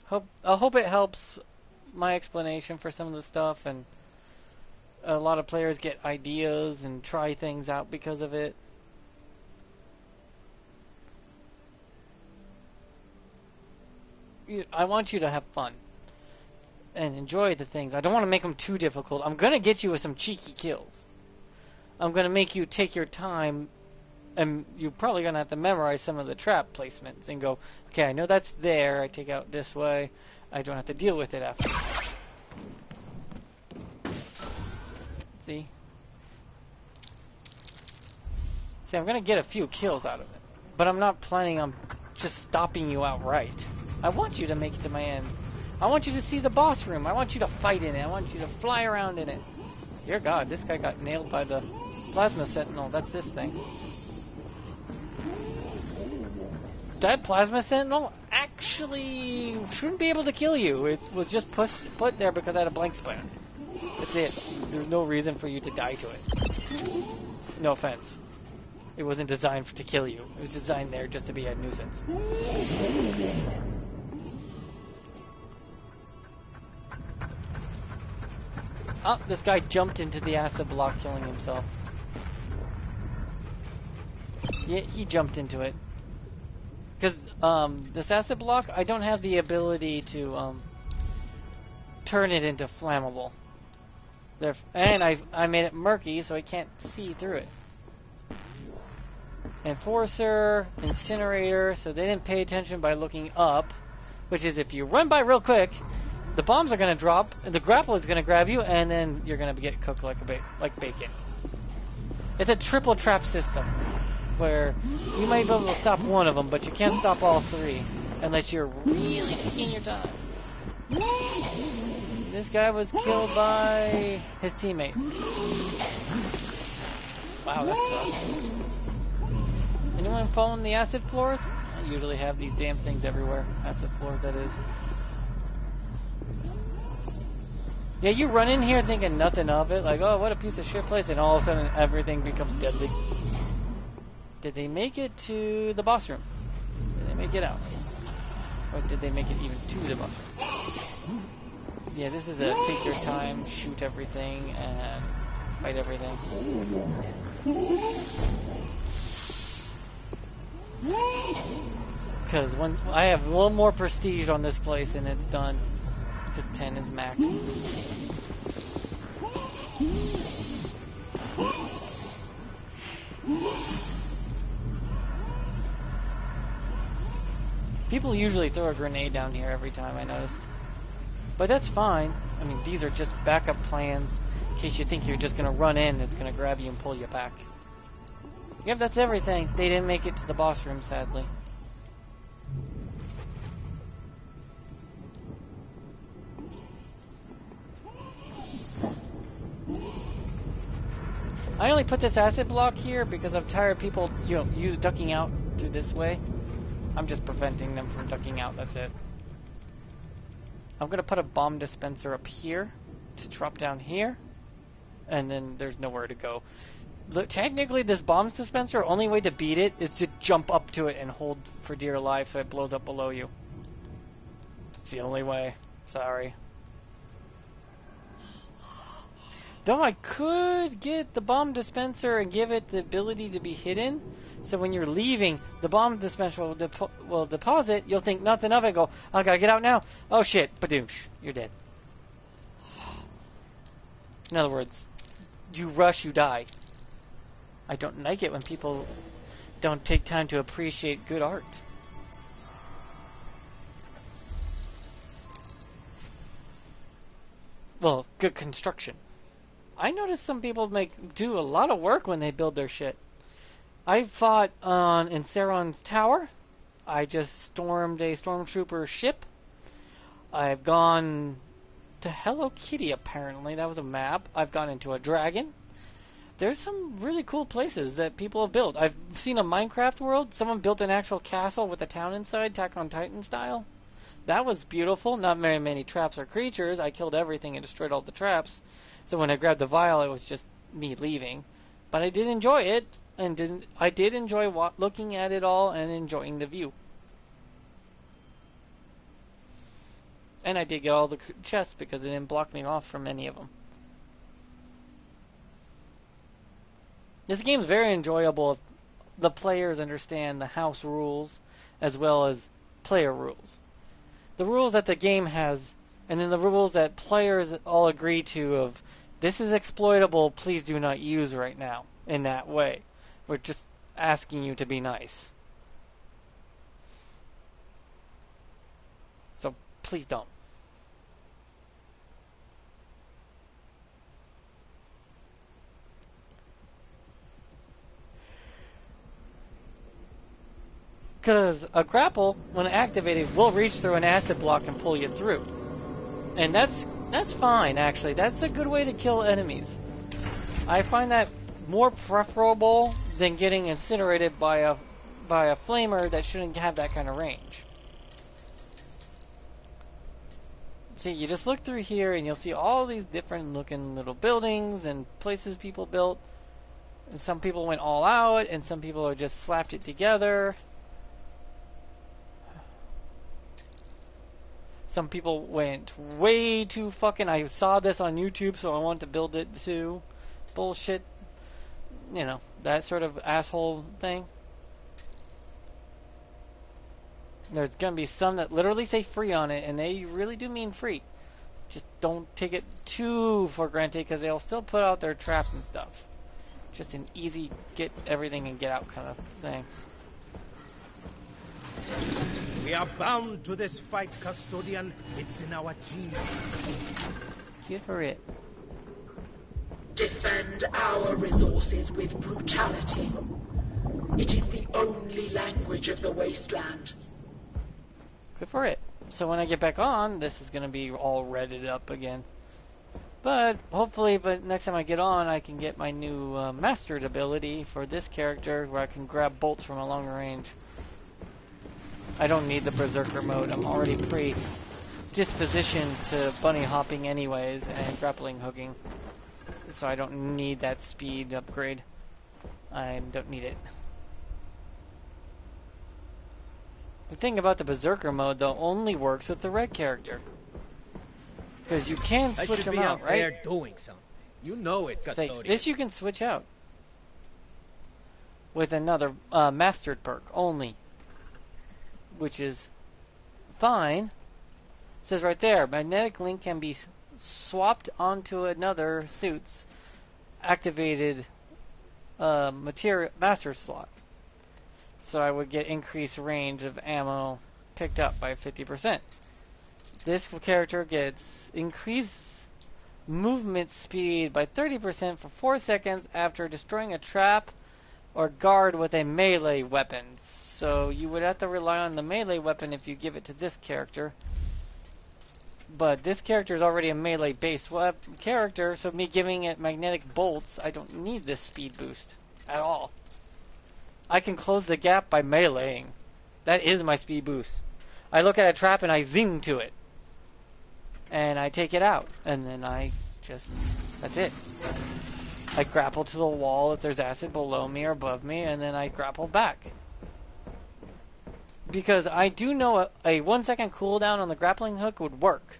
hope it helps my explanation for some of the stuff, and a lot of players get ideas and try things out because of it. I want you to have fun and enjoy the things. I don't want to make them too difficult. I'm going to get you with some cheeky kills. I'm going to make you take your time, and you're probably going to have to memorize some of the trap placements and go, okay, I know that's there. I take out this way. I don't have to deal with it after. See? See, I'm going to get a few kills out of it, but I'm not planning on just stopping you outright. I want you to make it to my end. I want you to see the boss room. I want you to fight in it. I want you to fly around in it. Dear God, this guy got nailed by the plasma sentinel. That's this thing. That plasma sentinel actually shouldn't be able to kill you. It was just put there because I had a blank splat. That's it. There's no reason for you to die to it. No offense. It wasn't designed to kill you. It was designed there just to be a nuisance. Oh, this guy jumped into the acid block, killing himself. Yeah, he jumped into it. Because this acid block, I don't have the ability to turn it into flammable. And I made it murky, so I can't see through it. Enforcer, Incinerator, so they didn't pay attention by looking up, which is if you run by real quick, the bombs are going to drop, and the grapple is going to grab you, and then you're going to get cooked like bacon. It's a triple trap system. where you might be able to stop one of them, but you can't stop all three unless you're really taking your time. This guy was killed by his teammate. Wow, that sucks. Anyone following the acid floors? I usually have these damn things everywhere. Acid floors, that is. Yeah, you run in here thinking nothing of it, like, oh, what a piece of shit place, and all of a sudden everything becomes deadly. Did they make it to the boss room? Did they make it out? Or did they make it even to the boss room? Yeah, this is a take your time, shoot everything, and fight everything. Because when I have a little more prestige on this place and it's done. Because 10 is max. People usually throw a grenade down here every time, I noticed. But that's fine. I mean, these are just backup plans in case you think you're just going to run in, it's going to grab you and pull you back. Yep, that's everything. They didn't make it to the boss room, sadly. I only put this acid block here because I'm tired of people, ducking out through this way. I'm just preventing them from ducking out, that's it. I'm going to put a bomb dispenser up here to drop down here, and then there's nowhere to go. Look, technically, this bomb dispenser, only way to beat it is to jump up to it and hold for dear life so it blows up below you. It's the only way. Sorry. Though I could get the bomb dispenser and give it the ability to be hidden, so when you're leaving, the bomb dispenser will deposit, you'll think nothing of it, go, I gotta get out now. Oh shit, badoosh, you're dead. In other words, you rush, you die. I don't like it when people don't take time to appreciate good art. Well, good construction. I noticed some people do a lot of work when they build their shit. I fought in Sauron's tower. I just stormed a stormtrooper ship. I've gone to Hello Kitty, apparently. That was a map. I've gone into a dragon. There's some really cool places that people have built. I've seen a Minecraft world. Someone built an actual castle with a town inside, Attack on Titan style. That was beautiful. Not very many traps or creatures. I killed everything and destroyed all the traps. So when I grabbed the vial, it was just me leaving. But I did enjoy it, and I did enjoy looking at it all and enjoying the view. And I did get all the chests because it didn't block me off from any of them. This game's very enjoyable if the players understand the house rules as well as player rules. The rules that the game has, and then the rules that players all agree to of, this is exploitable, please do not use right now in that way. We're just asking you to be nice. So please don't. Because a grapple, when activated, will reach through an acid block and pull you through. And that's fine, actually. That's a good way to kill enemies. I find that more preferable than getting incinerated by a flamer that shouldn't have that kind of range. See, you just look through here and you'll see all these different looking little buildings and places people built. And some people went all out, and some people are just slapped it together. Some people went way too fucking... I saw this on YouTube, so I want to build it too. Bullshit. You know, that sort of asshole thing. There's going to be some that literally say free on it, and they really do mean free. Just don't take it too for granted, because they'll still put out their traps and stuff. Just an easy get everything and get out kind of thing. We are bound to this fight, Custodian. It's in our genes. Good for it. Defend our resources with brutality. It is the only language of the wasteland. Good for it. So when I get back on, this is going to be all redded up again. But hopefully, next time I get on, I can get my new mastered ability for this character where I can grab bolts from a longer range. I don't need the Berserker mode. I'm already predispositioned to bunny hopping anyways and grappling hooking. So I don't need that speed upgrade. I don't need it. The thing about the Berserker mode, though, only works with the red character. Because you can switch them out, right? There doing something. You know it, Custodian. Like, this you can switch out. With another mastered perk only. Which is fine. It says right there, magnetic link can be swapped onto another suit's activated material master slot. So I would get increased range of ammo picked up by 50%. This character gets increased movement speed by 30% for 4 seconds after destroying a trap or guard with a melee weapon. So you would have to rely on the melee weapon if you give it to this character. But this character is already a melee-based character, so me giving it magnetic bolts, I don't need this speed boost at all. I can close the gap by meleeing. That is my speed boost. I look at a trap and I zing to it. And I take it out. And then that's it. I grapple to the wall if there's acid below me or above me, and then I grapple back. Because I do know a 1 second cooldown on the grappling hook would work.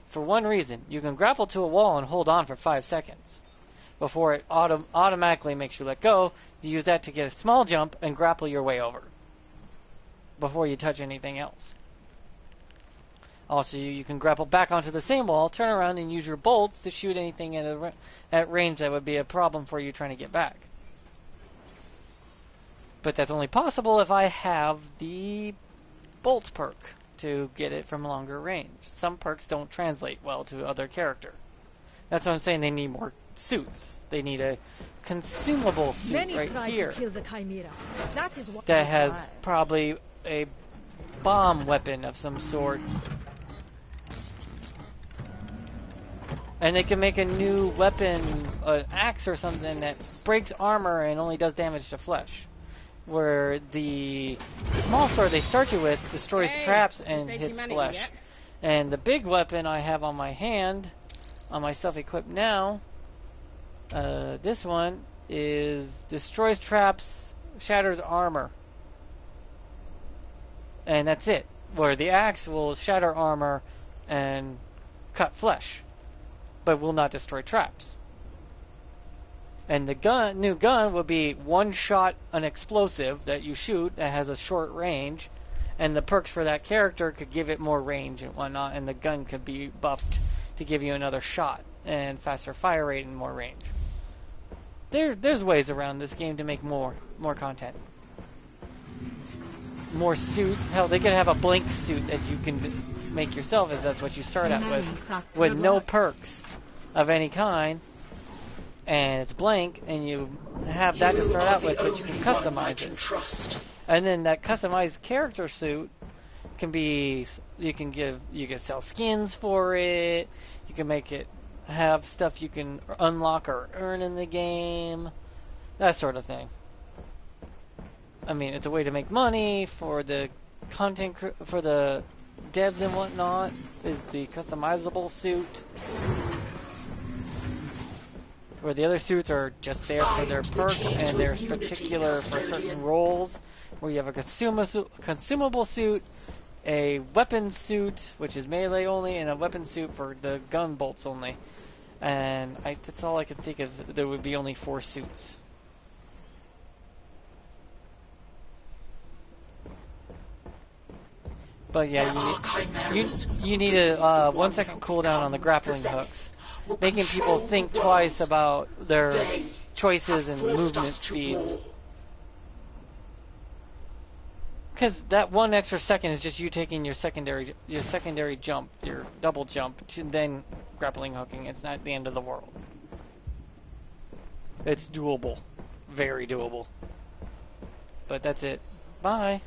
For one reason, you can grapple to a wall and hold on for 5 seconds. Before it automatically makes you let go, you use that to get a small jump and grapple your way over. Before you touch anything else. Also, you can grapple back onto the same wall, turn around, and use your bolts to shoot anything at range that would be a problem for you trying to get back. But that's only possible if I have the bolt perk to get it from longer range. Some perks don't translate well to other character. That's what I'm saying. They need more suits. They need a consumable suit right here to kill the Chimera. That is what that has probably a bomb weapon of some sort. And they can make a new weapon, an axe or something that breaks armor and only does damage to flesh. Where the small sword they start you with destroys traps and hits flesh. And the big weapon I have on my hand, on myself equipped now, this one is destroys traps, shatters armor. And that's it. Where the axe will shatter armor and cut flesh, but will not destroy traps. And the new gun will be one shot an explosive that you shoot that has a short range, and the perks for that character could give it more range and whatnot, and the gun could be buffed to give you another shot and faster fire rate and more range. There's ways around this game to make more content. More suits. Hell, they could have a blank suit that you can make yourself if that's what you start out with no perks of any kind. And it's blank, and you have that to start out with, but you can customize it. And then that customized character suit can be, you can sell skins for it, you can make it have stuff you can unlock or earn in the game, that sort of thing. I mean, it's a way to make money for the content, for the devs and whatnot, is the customizable suit. Where the other suits are just there for their perks, and they're particular for certain roles. Where you have a consumable suit, a weapon suit, which is melee only, and a weapon suit for the gun bolts only. And that's all I can think of. There would be only 4 suits. But yeah, you need a 1 second cooldown on the grappling hooks, making people think twice about their choices and movement speeds. Because that 1 extra second is just you taking your secondary jump, your double jump, to then grappling hooking. It's not the end of the world. It's doable. Very doable. But that's it. Bye.